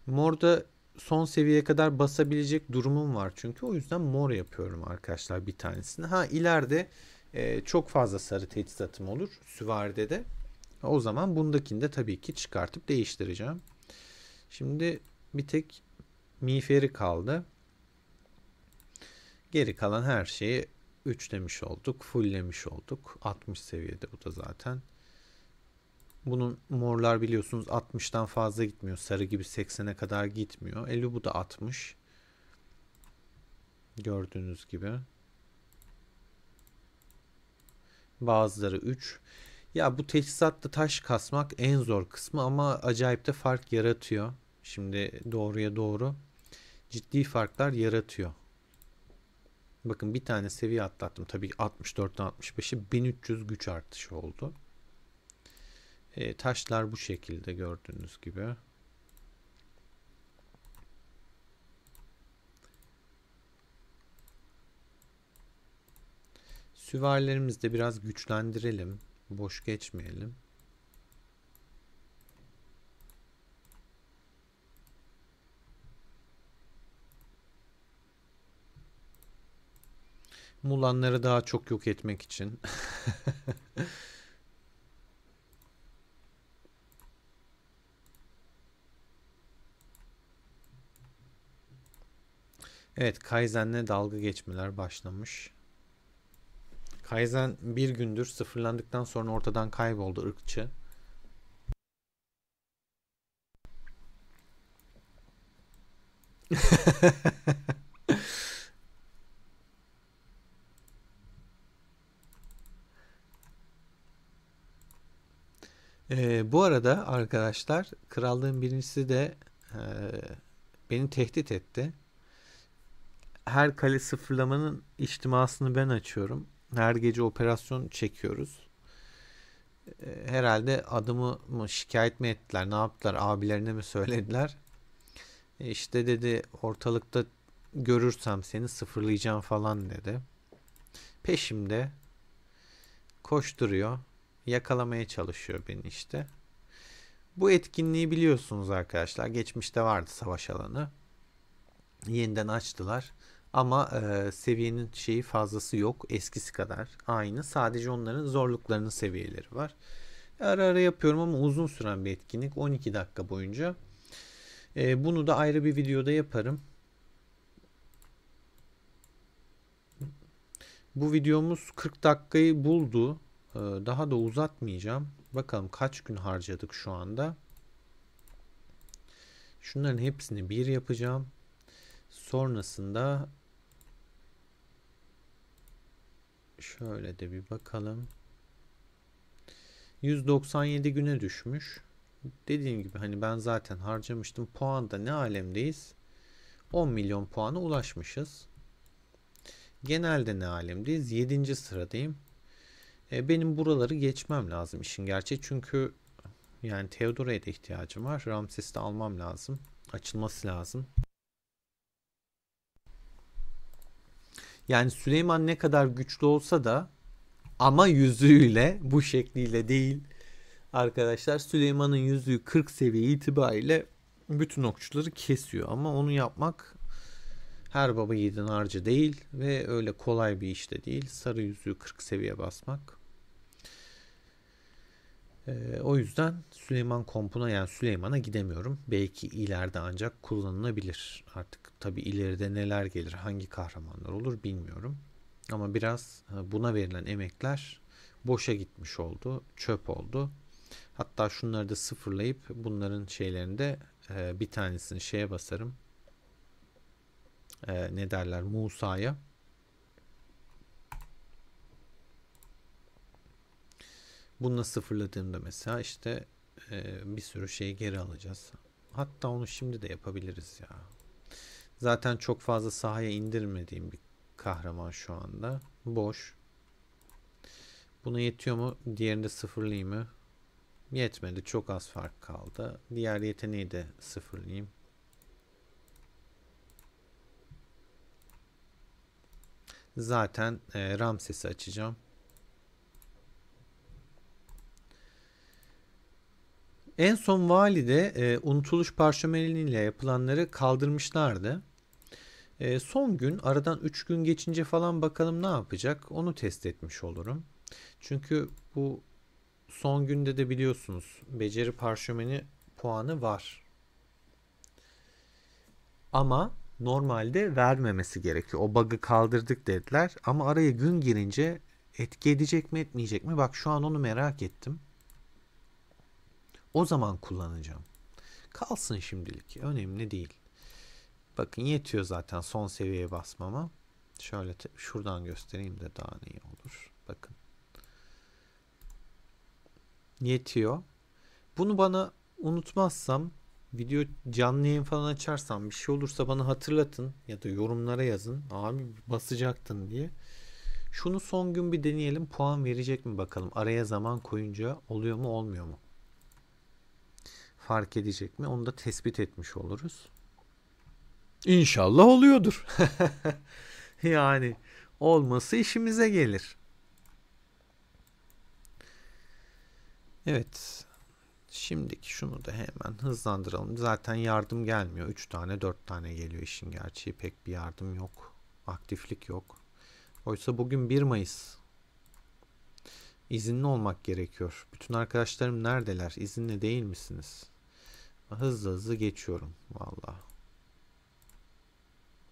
Morda son seviyeye kadar basabilecek durumum var çünkü. O yüzden mor yapıyorum arkadaşlar bir tanesini. Ha ileride çok fazla sarı teçhizatım olur. Süvaride de. O zaman bundakini de tabii ki çıkartıp değiştireceğim. Şimdi bir tek miğferi kaldı. Geri kalan her şeyi üçlemiş olduk. Fulllemiş olduk. 60 seviyede bu da zaten. Bunun morlar biliyorsunuz 60'tan fazla gitmiyor. Sarı gibi 80'e kadar gitmiyor. Bu da 60. Gördüğünüz gibi. Bazıları 3. Ya bu teçhizatta taş kasmak en zor kısmı ama acayip de fark yaratıyor. Şimdi doğruya doğru ciddi farklar yaratıyor. Bakın bir tane seviye atlattım. Tabii 64'ten 65'e 1300 güç artışı oldu. Taşlar bu şekilde gördüğünüz gibi. Süvarilerimizi de biraz güçlendirelim. Boş geçmeyelim. Mulanları daha çok yok etmek için. Evet, Kaizen'le dalga geçmeler başlamış. Kaizen bir gündür sıfırlandıktan sonra ortadan kayboldu, ırkçı. Bu arada arkadaşlar krallığın birincisi de e, beni tehdit etti. Her kale sıfırlamanın içtimasını ben açıyorum. Her gece operasyon çekiyoruz. Herhalde adımı mı şikayet mi ettiler, ne yaptılar, abilerine mi söylediler? İşte dedi ortalıkta görürsem seni sıfırlayacağım falan dedi. Peşimde koşturuyor, yakalamaya çalışıyor beni işte. Bu etkinliği biliyorsunuz arkadaşlar. Geçmişte vardı savaş alanı. Yeniden açtılar. Ama seviyenin şeyi fazlası yok. Eskisi kadar. Aynı. Sadece onların zorluklarının seviyeleri var. Ara ara yapıyorum ama uzun süren bir etkinlik. 12 dakika boyunca. Bunu da ayrı bir videoda yaparım. Bu videomuz 40 dakikayı buldu. Daha da uzatmayacağım. Bakalım kaç gün harcadık şu anda. Şunların hepsini bir yapacağım. Sonrasında şöyle de bir bakalım. 197 güne düşmüş. Dediğim gibi hani ben zaten harcamıştım. Puanda ne alemdeyiz? 10 milyon puana ulaşmışız. Genelde ne alemdeyiz? 7. sıradayım. Benim buraları geçmem lazım işin gerçeği. Çünkü yani Theodora'ya da ihtiyacım var. Ramses'i de almam lazım. Açılması lazım. Yani Süleyman ne kadar güçlü olsa da ama yüzüğüyle bu şekliyle değil. Arkadaşlar Süleyman'ın yüzüğü 40 seviye itibariyle bütün okçuları kesiyor. Ama onu yapmak her baba yiğidin harcı değil ve öyle kolay bir iş de değil. Sarı yüzüğü 40 seviye basmak. O yüzden Süleyman kompuna yani Süleyman'a gidemiyorum. Belki ileride ancak kullanılabilir. Artık tabi ileride neler gelir, hangi kahramanlar olur bilmiyorum. Ama biraz buna verilen emekler boşa gitmiş oldu, çöp oldu. Hatta şunları da sıfırlayıp bunların şeylerinde bir tanesini şeye basarım. Ne derler Musa'ya. Bununla sıfırladığımda mesela işte bir sürü şeyi geri alacağız. Hatta onu şimdi de yapabiliriz ya. Zaten çok fazla sahaya indirmediğim bir kahraman şu anda. Boş. Buna yetiyor mu? Diğerini de sıfırlayayım mı? Yetmedi. Çok az fark kaldı. Diğer yeteneği de sıfırlayayım. Zaten Ramses'i açacağım. En son valide unutuluş parşömeniyle yapılanları kaldırmışlardı. Son gün aradan 3 gün geçince falan bakalım ne yapacak onu test etmiş olurum. Çünkü bu son günde de biliyorsunuz beceri parşömeni puanı var. Ama normalde vermemesi gerekiyor. O bug'ı kaldırdık dediler ama araya gün girince etki edecek mi etmeyecek mi? Bak şu an onu merak ettim. O zaman kullanacağım. Kalsın şimdilik. Önemli değil. Bakın yetiyor zaten son seviyeye basmama. Şöyle şuradan göstereyim de daha iyi olur. Bakın. Yetiyor. Bunu bana unutmazsam video canlı yayın falan açarsam bir şey olursa bana hatırlatın ya da yorumlara yazın. Abi basacaktın diye. Şunu son gün bir deneyelim. Puan verecek mi bakalım. Araya zaman koyunca oluyor mu olmuyor mu? Fark edecek mi? Onu da tespit etmiş oluruz. İnşallah oluyordur. Yani olması işimize gelir. Evet. Şimdiki şunu da hemen hızlandıralım. Zaten yardım gelmiyor. 3 tane 4 tane geliyor işin gerçeği. Pek bir yardım yok. Aktiflik yok. Oysa bugün 1 Mayıs. İzinli olmak gerekiyor. Bütün arkadaşlarım neredeler? İzinli değil misiniz? Hızlı hızlı geçiyorum. Valla.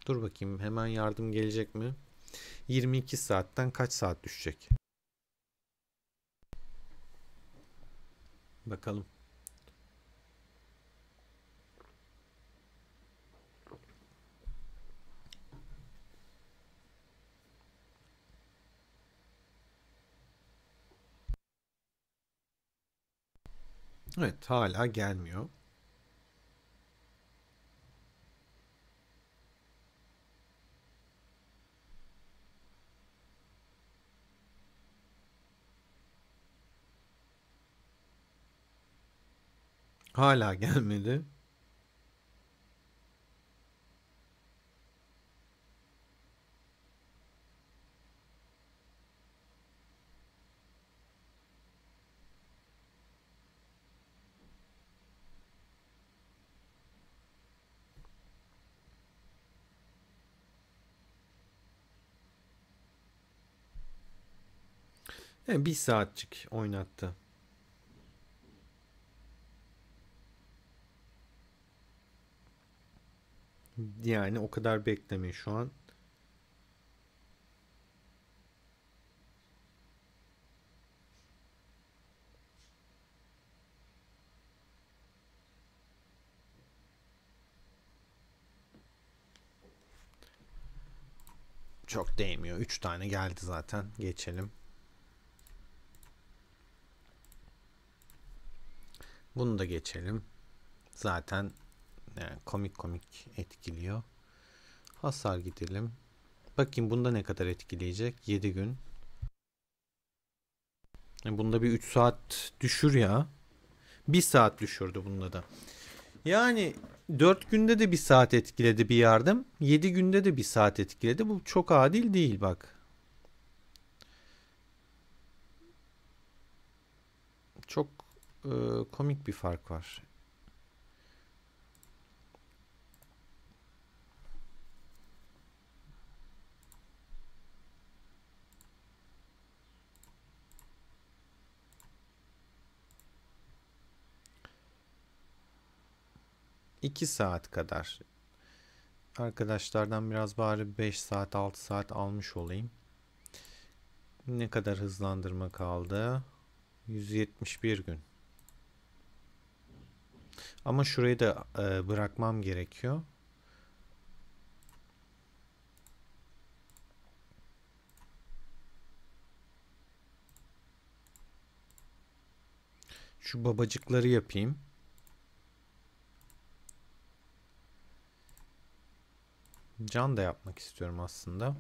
Dur bakayım hemen yardım gelecek mi? 22 saatten kaç saat düşecek? Bakalım. Evet, hala gelmiyor. Hala gelmedi. Bir saatçik oynattı. Yani o kadar bekleme şu an. Çok değmiyor. 3 tane geldi zaten. Geçelim. Bunu da geçelim. Zaten yani komik komik etkiliyor. Hasar gidelim. Bakayım bunda ne kadar etkileyecek? 7 gün. Bunda bir 3 saat düşür ya. Bir saat düşürdü bunda da. Yani 4 günde de bir saat etkiledi bir yardım. 7 günde de bir saat etkiledi. Bu çok adil değil bak. Çok e, komik bir fark var. 2 saat kadar. Arkadaşlardan biraz bari 5 saat 6 saat almış olayım. Ne kadar hızlandırma kaldı? 171 gün. Ama şurayı da bırakmam gerekiyor. Şu babacıkları yapayım. Can da yapmak istiyorum aslında.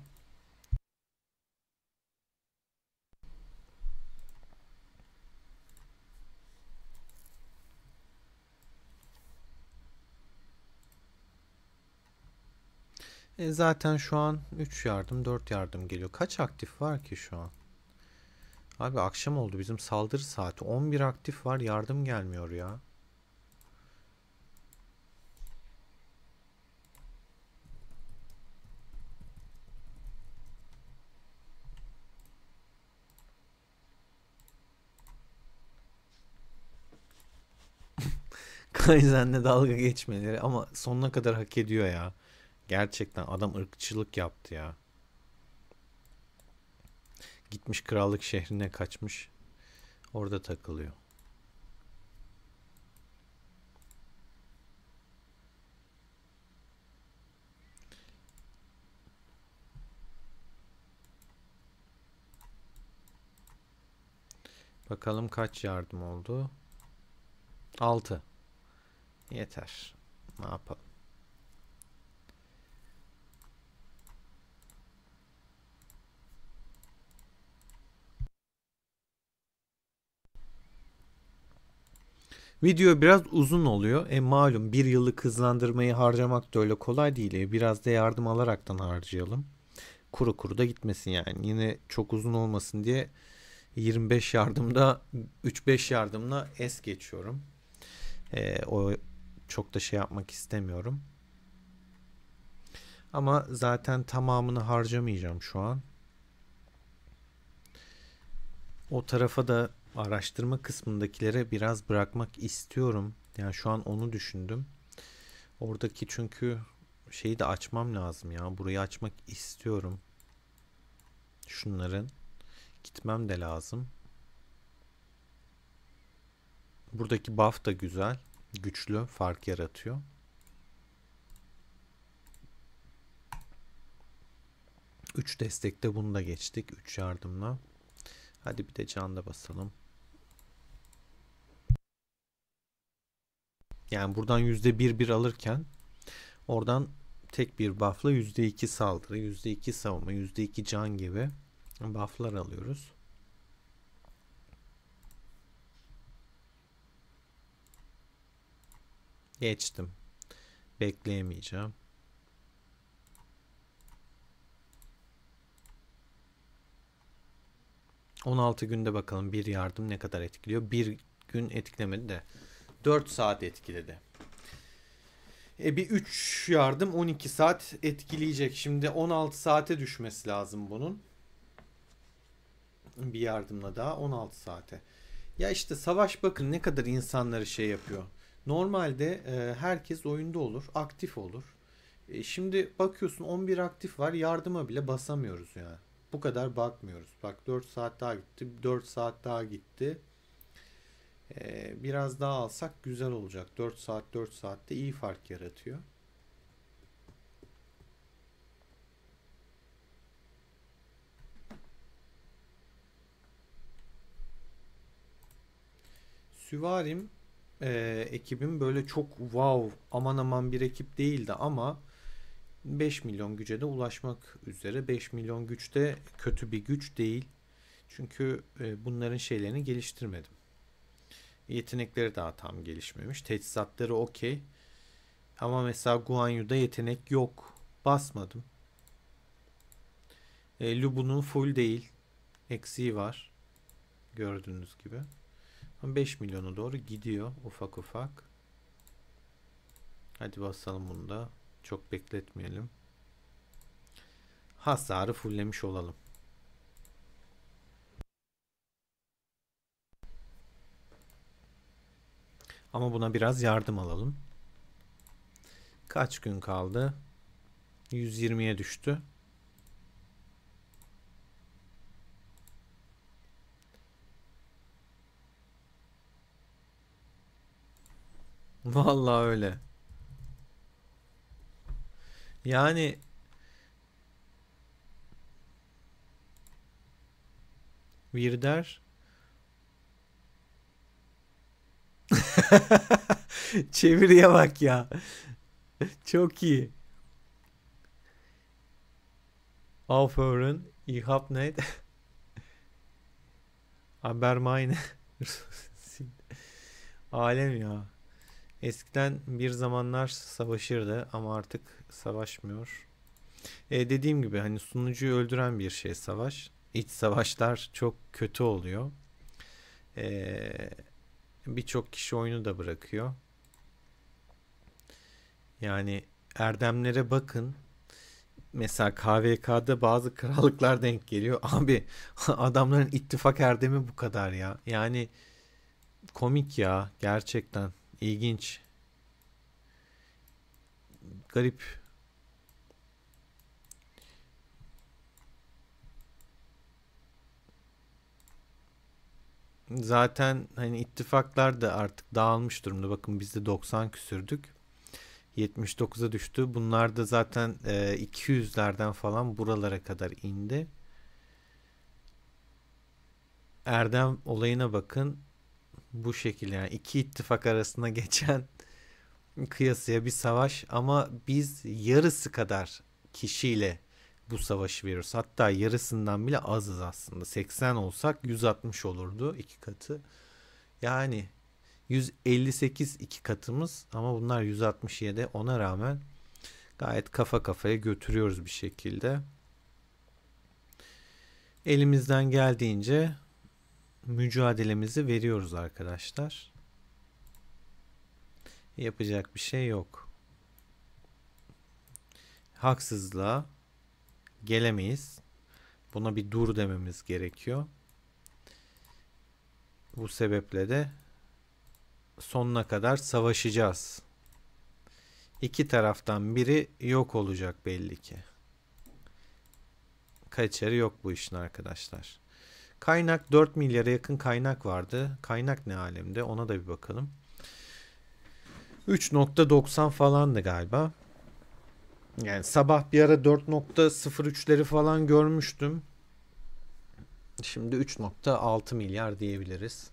Zaten şu an 3 yardım 4 yardım geliyor. Kaç aktif var ki şu an? Abi akşam oldu, bizim saldırı saati. 11 aktif var, yardım gelmiyor ya. Kaizen'le dalga geçmeleri ama sonuna kadar hak ediyor ya. Gerçekten adam ırkçılık yaptı ya. Gitmiş krallık şehrine kaçmış. Orada takılıyor. Bakalım kaç yardım oldu? 6. Yeter. Ne yapalım? Video biraz uzun oluyor. Malum bir yıllık hızlandırmayı harcamak da öyle kolay değil. Biraz da yardım alaraktan harcayalım. Kuru kuru da gitmesin yani. Yine çok uzun olmasın diye 25 yardımda 3-5 yardımla es geçiyorum. O çok da şey yapmak istemiyorum. Ama zaten tamamını harcamayacağım şu an. O tarafa da araştırma kısmındakilere biraz bırakmak istiyorum. Yani şu an onu düşündüm. Oradaki çünkü şeyi de açmam lazım ya. Burayı açmak istiyorum. Şunların gitmem de lazım. Buradaki buff da güzel. Güçlü, fark yaratıyor. 3 destekte bunu da geçtik. 3 yardımla. Hadi bir de can da basalım. Yani buradan %1 alırken oradan tek bir buff'la %2 saldırı, %2 savunma, %2 can gibi buff'lar alıyoruz. Geçtim. Bekleyemeyeceğim. ...16 günde bakalım bir yardım ne kadar etkiliyor. Bir gün etkilemedi de 4 saat etkiledi. Bir 3 yardım 12 saat etkileyecek. Şimdi 16 saate düşmesi lazım bunun. Bir yardımla daha 16 saate. Ya işte savaş bakın ne kadar insanları şey yapıyor. Normalde herkes oyunda olur, aktif olur. Şimdi bakıyorsun 11 aktif var, yardıma bile basamıyoruz yani. Bu kadar bakmıyoruz. Bak 4 saat daha gitti, 4 saat daha gitti. Biraz daha alsak güzel olacak. 4 saat 4 saatte iyi fark yaratıyor. Süvarim ekibim böyle çok wow aman aman bir ekip değildi ama 5 milyon güce de ulaşmak üzere. 5 milyon güç de kötü bir güç değil. Çünkü bunların şeylerini geliştirmedim. Yetenekleri daha tam gelişmemiş. Teçhizatları okey. Ama mesela Guan Yu'da yetenek yok. Basmadım. Lubu'nun full değil. Eksiği var. Gördüğünüz gibi. 5 milyona doğru gidiyor ufak ufak. Hadi basalım bunu da. Çok bekletmeyelim. Hasarı fulllemiş olalım. Ama buna biraz yardım alalım. Kaç gün kaldı? 120'ye düştü. Vallahi öyle. Yani Virder çeviriye bak ya. Çok iyi. Aufhören, ich hab nicht. Aber meine. Alem ya. Eskiden bir zamanlar savaşırdı ama artık savaşmıyor. Dediğim gibi hani sunucuyu öldüren bir şey savaş. İç savaşlar çok kötü oluyor. E, Birçok kişi oyunu da bırakıyor. Yani erdemlere bakın. Mesela KVK'da bazı krallıklar denk geliyor. Abi adamların ittifak erdemi bu kadar ya. Yani komik ya gerçekten. İlginç. Garip. Zaten hani ittifaklar da artık dağılmış durumda. Bakın biz de 90 küsürdük. 79'a düştü. Bunlar da zaten 200'lerden falan buralara kadar indi. Erdem olayına bakın. Bu şekilde yani iki ittifak arasında geçen kıyasıya bir savaş ama biz yarısı kadar kişiyle bu savaşı veriyoruz. Hatta yarısından bile azız aslında. 80 olsak 160 olurdu iki katı. Yani 158 iki katımız ama bunlar 167. Ona rağmen gayet kafa kafaya götürüyoruz bir şekilde. Elimizden geldiğince mücadelemizi veriyoruz arkadaşlar. Yapacak bir şey yok. Haksızlığa gelemeyiz. Buna bir dur dememiz gerekiyor. Bu sebeple de sonuna kadar savaşacağız. İki taraftan biri yok olacak belli ki. Kaçarı yok bu işin arkadaşlar. Kaynak 4 milyara yakın kaynak vardı. Kaynak ne alemde ona da bir bakalım. 3.90 falandı galiba. Yani sabah bir ara 4.03'leri falan görmüştüm. Şimdi 3.6 milyar diyebiliriz.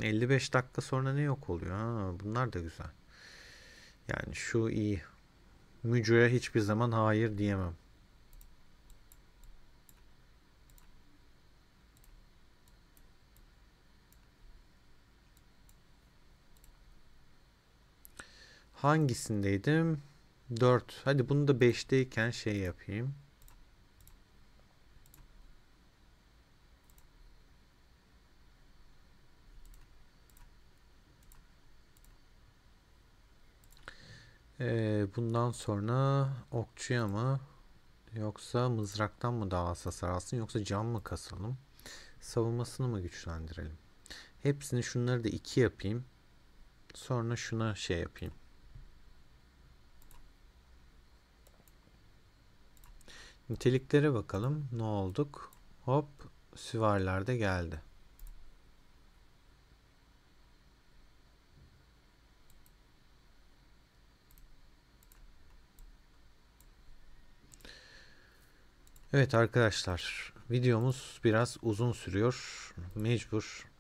55 dakika sonra ne yok oluyor? Ha, bunlar da güzel. Yani şu iyi. Müco'ya hiçbir zaman hayır diyemem. Hangisindeydim? 4. Hadi bunu da 5'teyken şey yapayım. Bundan sonra okçuya mı yoksa mızraktan mı daha az hasar alsın yoksa cam mı kasalım? Savunmasını mı güçlendirelim? Hepsini şunları da 2 yapayım. Sonra şuna şey yapayım. Niteliklere bakalım. Ne olduk? Hop, süvariler de geldi. Evet arkadaşlar, videomuz biraz uzun sürüyor. Mecbur.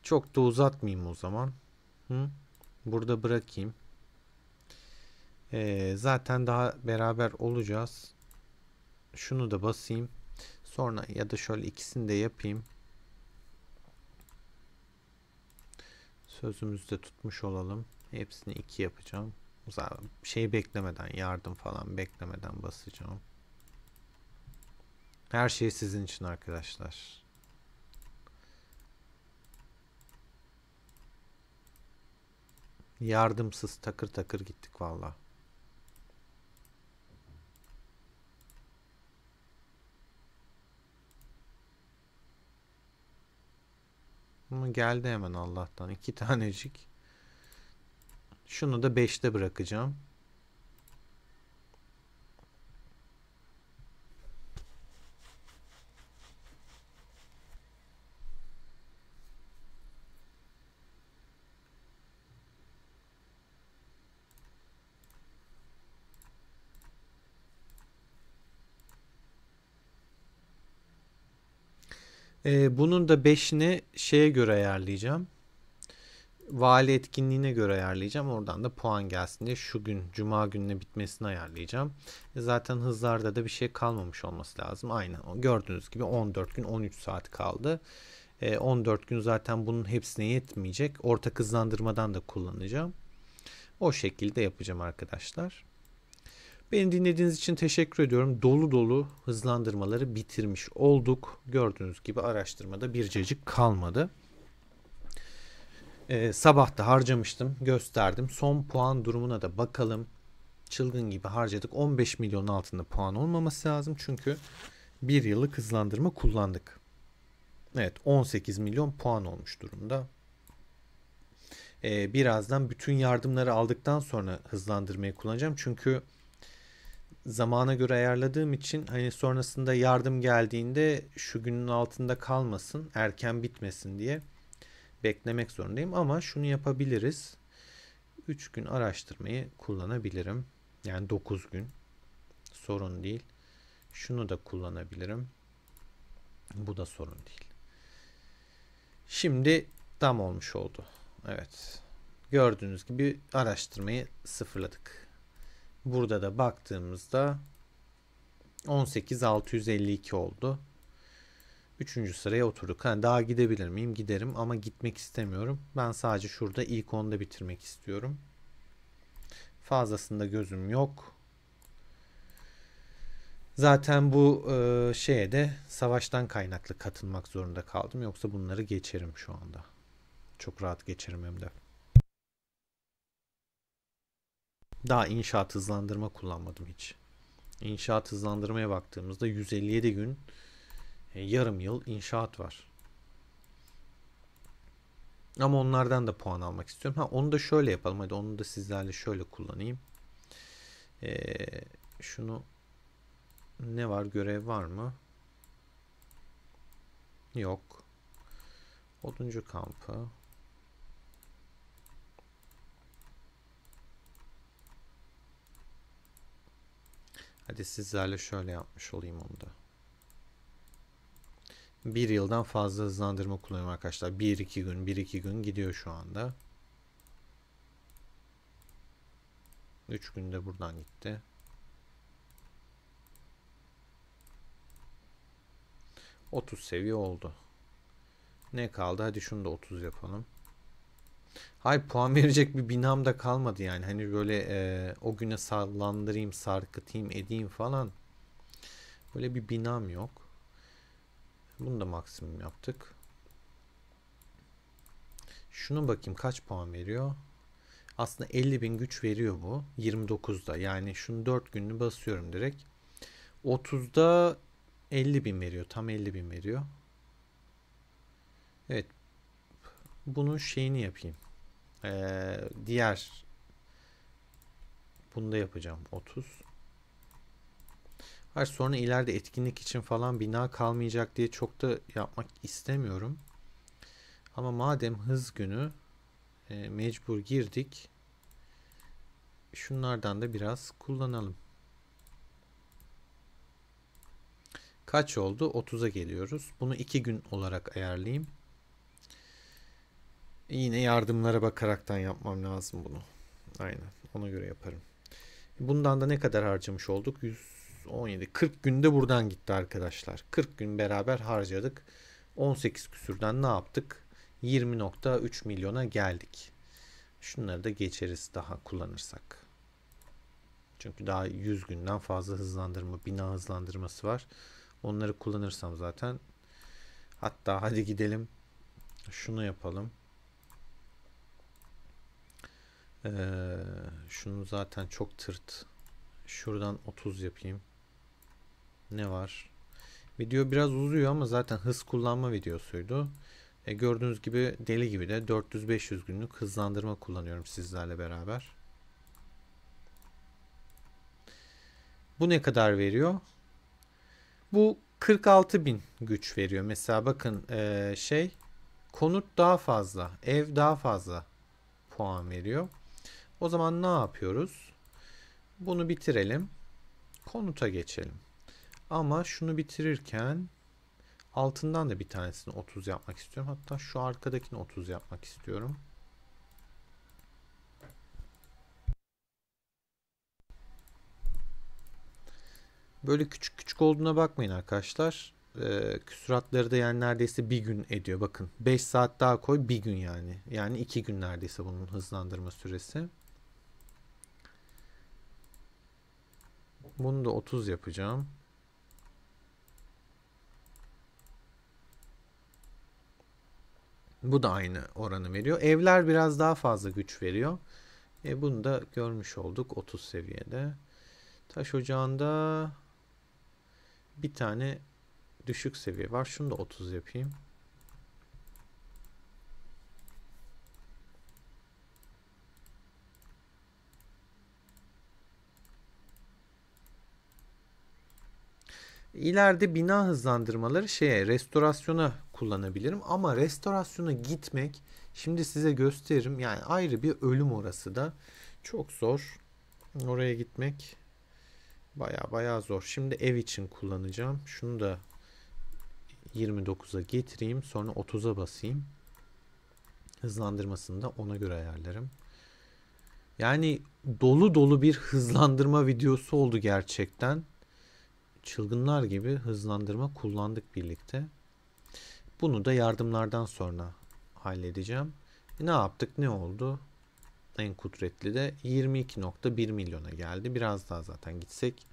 Çok da uzatmayayım o zaman. Hı? Burada bırakayım. Zaten daha beraber olacağız. Şunu da basayım. Sonra ya da şöyle ikisini de yapayım. Sözümüzü de tutmuş olalım. Hepsini 2 yapacağım. Şey beklemeden, yardım falan beklemeden basacağım. Her şey sizin için arkadaşlar. Yardımsız takır takır gittik valla. Ama geldi hemen Allah'tan. 2 tanecik. Şunu da 5'te bırakacağım. Bunun da 5'ini şeye göre ayarlayacağım. Vali etkinliğine göre ayarlayacağım. Oradan da puan gelsin diye şu gün Cuma gününe bitmesini ayarlayacağım. Zaten hızlarda da bir şey kalmamış olması lazım. Aynen. Gördüğünüz gibi 14 gün 13 saat kaldı. 14 gün zaten bunun hepsine yetmeyecek. Ortak hızlandırmadan da kullanacağım. O şekilde yapacağım arkadaşlar. Beni dinlediğiniz için teşekkür ediyorum. Dolu dolu hızlandırmaları bitirmiş olduk. Gördüğünüz gibi araştırmada bir cacık kalmadı. Sabah da harcamıştım, gösterdim. Son puan durumuna da bakalım. Çılgın gibi harcadık. 15 milyonun altında puan olmaması lazım. Çünkü bir yıllık hızlandırma kullandık. Evet, 18 milyon puan olmuş durumda. Birazdan bütün yardımları aldıktan sonra hızlandırmayı kullanacağım. Çünkü zamana göre ayarladığım için hani sonrasında yardım geldiğinde şu günün altında kalmasın, erken bitmesin diye beklemek zorundayım. Ama şunu yapabiliriz. 3 gün araştırmayı kullanabilirim. Yani 9 gün. Sorun değil. Şunu da kullanabilirim. Bu da sorun değil. Şimdi tam olmuş oldu. Evet. Gördüğünüz gibi araştırmayı sıfırladık. Burada da baktığımızda 18.652 oldu. Üçüncü sıraya oturduk. Yani daha gidebilir miyim? Giderim ama gitmek istemiyorum. Ben sadece şurada ilk 10'da bitirmek istiyorum. Fazlasında gözüm yok. Zaten bu şeye de savaştan kaynaklı katılmak zorunda kaldım. Yoksa bunları geçerim şu anda. Çok rahat geçerim hem de. Daha inşaat hızlandırma kullanmadım hiç. İnşaat hızlandırmaya baktığımızda 157 gün yarım yıl inşaat var. Ama onlardan da puan almak istiyorum. Ha, onu da şöyle yapalım. Hadi onu da sizlerle şöyle kullanayım. Şunu ne var? Görev var mı? Yok. Oduncu kampı. Hadi sizlerle şöyle yapmış olayım onu da. Bir yıldan fazla hızlandırma kullanıyorum arkadaşlar. Bir iki gün, bir iki gün gidiyor şu anda. 3 günde buradan gitti. ...30 seviye oldu. Ne kaldı? Hadi şunu da 30 yapalım. Hayır, puan verecek bir binam da kalmadı yani. Hani böyle o güne sallandırayım, sarkıtayım, edeyim falan. Böyle bir binam yok. Bunu da maksimum yaptık. Şuna bakayım kaç puan veriyor. Aslında 50.000 güç veriyor bu. 29'da. Yani şunu 4 gününü basıyorum direkt. 30'da 50.000 veriyor. Tam 50.000 veriyor. Evet. Bunun şeyini yapayım. Diğer bunu da yapacağım. 30. Hayır, sonra ileride etkinlik için falan bina kalmayacak diye çok da yapmak istemiyorum. Ama madem hız günü mecbur girdik. Şunlardan da biraz kullanalım. Kaç oldu? 30'a geliyoruz. Bunu 2 gün olarak ayarlayayım. Yine yardımlara bakaraktan yapmam lazım bunu. Aynen. Ona göre yaparım. Bundan da ne kadar harcamış olduk? 117. 40 günde buradan gitti arkadaşlar. 40 gün beraber harcadık. 18 küsürden ne yaptık? 20.3 milyona geldik. Şunları da geçeriz daha kullanırsak. Çünkü daha 100 günden fazla hızlandırma, bina hızlandırması var. Onları kullanırsam zaten. Hatta hadi gidelim. Şunu yapalım. Şunu zaten çok tırt. Şuradan 30 yapayım. Ne var? Video biraz uzuyor ama zaten hız kullanma videosuydu. Gördüğünüz gibi deli gibi de 400-500 günlük hızlandırma kullanıyorum sizlerle beraber. Bu ne kadar veriyor? Bu 46.000 güç veriyor. Mesela bakın konut daha fazla, ev daha fazla puan veriyor. O zaman ne yapıyoruz? Bunu bitirelim. Konuta geçelim. Ama şunu bitirirken altından da bir tanesini 30 yapmak istiyorum. Hatta şu arkadakini 30 yapmak istiyorum. Böyle küçük küçük olduğuna bakmayın arkadaşlar. Küsuratları da yani neredeyse bir gün ediyor. Bakın 5 saat daha koy, bir gün yani. Yani 2 gün neredeyse bunun hızlandırma süresi. Bunu da 30 yapacağım. Bu da aynı oranı veriyor. Evler biraz daha fazla güç veriyor. Bunu da görmüş olduk 30 seviyede. Taş ocağında bir tane düşük seviye var. Şunu da 30 yapayım. İleride bina hızlandırmaları restorasyona kullanabilirim ama restorasyona gitmek şimdi size gösteririm. Yani ayrı bir ölüm orası da. Çok zor. Oraya gitmek baya zor. Şimdi ev için kullanacağım. Şunu da 29'a getireyim. Sonra 30'a basayım. Hızlandırmasını da ona göre ayarlarım. Yani dolu dolu bir hızlandırma videosu oldu gerçekten. Çılgınlar gibi hızlandırma kullandık birlikte. Bunu da yardımlardan sonra halledeceğim. Ne yaptık? Ne oldu? En kudretli de 22.1 milyona geldi. Biraz daha zaten gitsek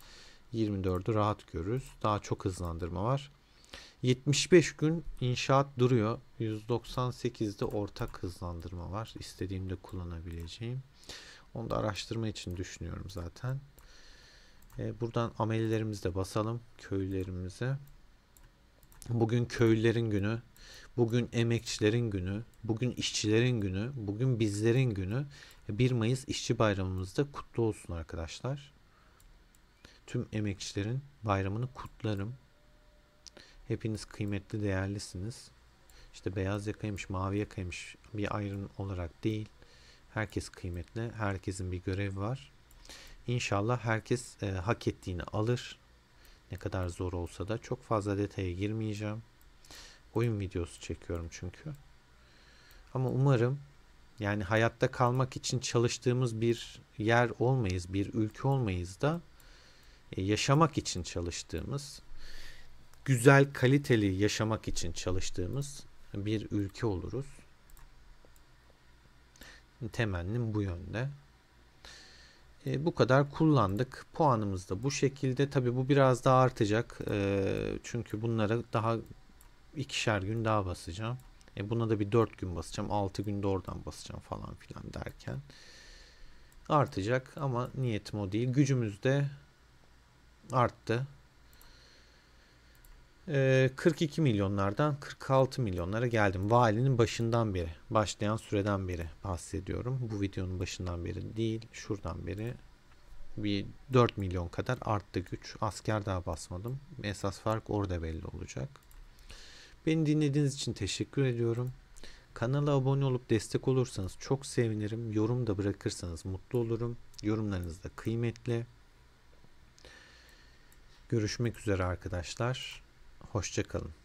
24'ü rahat görürüz. Daha çok hızlandırma var. 75 gün inşaat duruyor. 198'de ortak hızlandırma var. İstediğimde kullanabileceğim. Onu da araştırma için düşünüyorum zaten. Buradan amelilerimizi de basalım köylülerimize. Bugün köylülerin günü, bugün emekçilerin günü, bugün işçilerin günü, bugün bizlerin günü. 1 Mayıs İşçi Bayramımız da kutlu olsun arkadaşlar. Tüm emekçilerin bayramını kutlarım. Hepiniz kıymetli, değerlisiniz. İşte beyaz yakaymış, mavi yakaymış bir ayrım olarak değil. Herkes kıymetli, herkesin bir görevi var. İnşallah herkes hak ettiğini alır. Ne kadar zor olsa da çok fazla detaya girmeyeceğim. Oyun videosu çekiyorum çünkü. Ama umarım yani hayatta kalmak için çalıştığımız bir yer olmayız, bir ülke olmayız da yaşamak için çalıştığımız, güzel, kaliteli yaşamak için çalıştığımız bir ülke oluruz. Temennim bu yönde. Bu kadar kullandık. Puanımız da bu şekilde. Tabii bu biraz daha artacak. Çünkü bunlara daha 2'şer gün daha basacağım. Buna da bir 4 gün basacağım. 6 günde oradan basacağım falan filan derken. Artacak ama niyetim o değil. Gücümüz de arttı. 42 milyonlardan 46 milyonlara geldim. Valinin başından beri, başlayan süreden beri bahsediyorum. Bu videonun başından beri değil, şuradan beri bir 4 milyon kadar arttı güç. Asker daha basmadım. Esas fark orada belli olacak. Beni dinlediğiniz için teşekkür ediyorum. Kanala abone olup destek olursanız çok sevinirim. Yorum da bırakırsanız mutlu olurum. Yorumlarınız da kıymetli. Görüşmek üzere arkadaşlar. Hoşça kalın.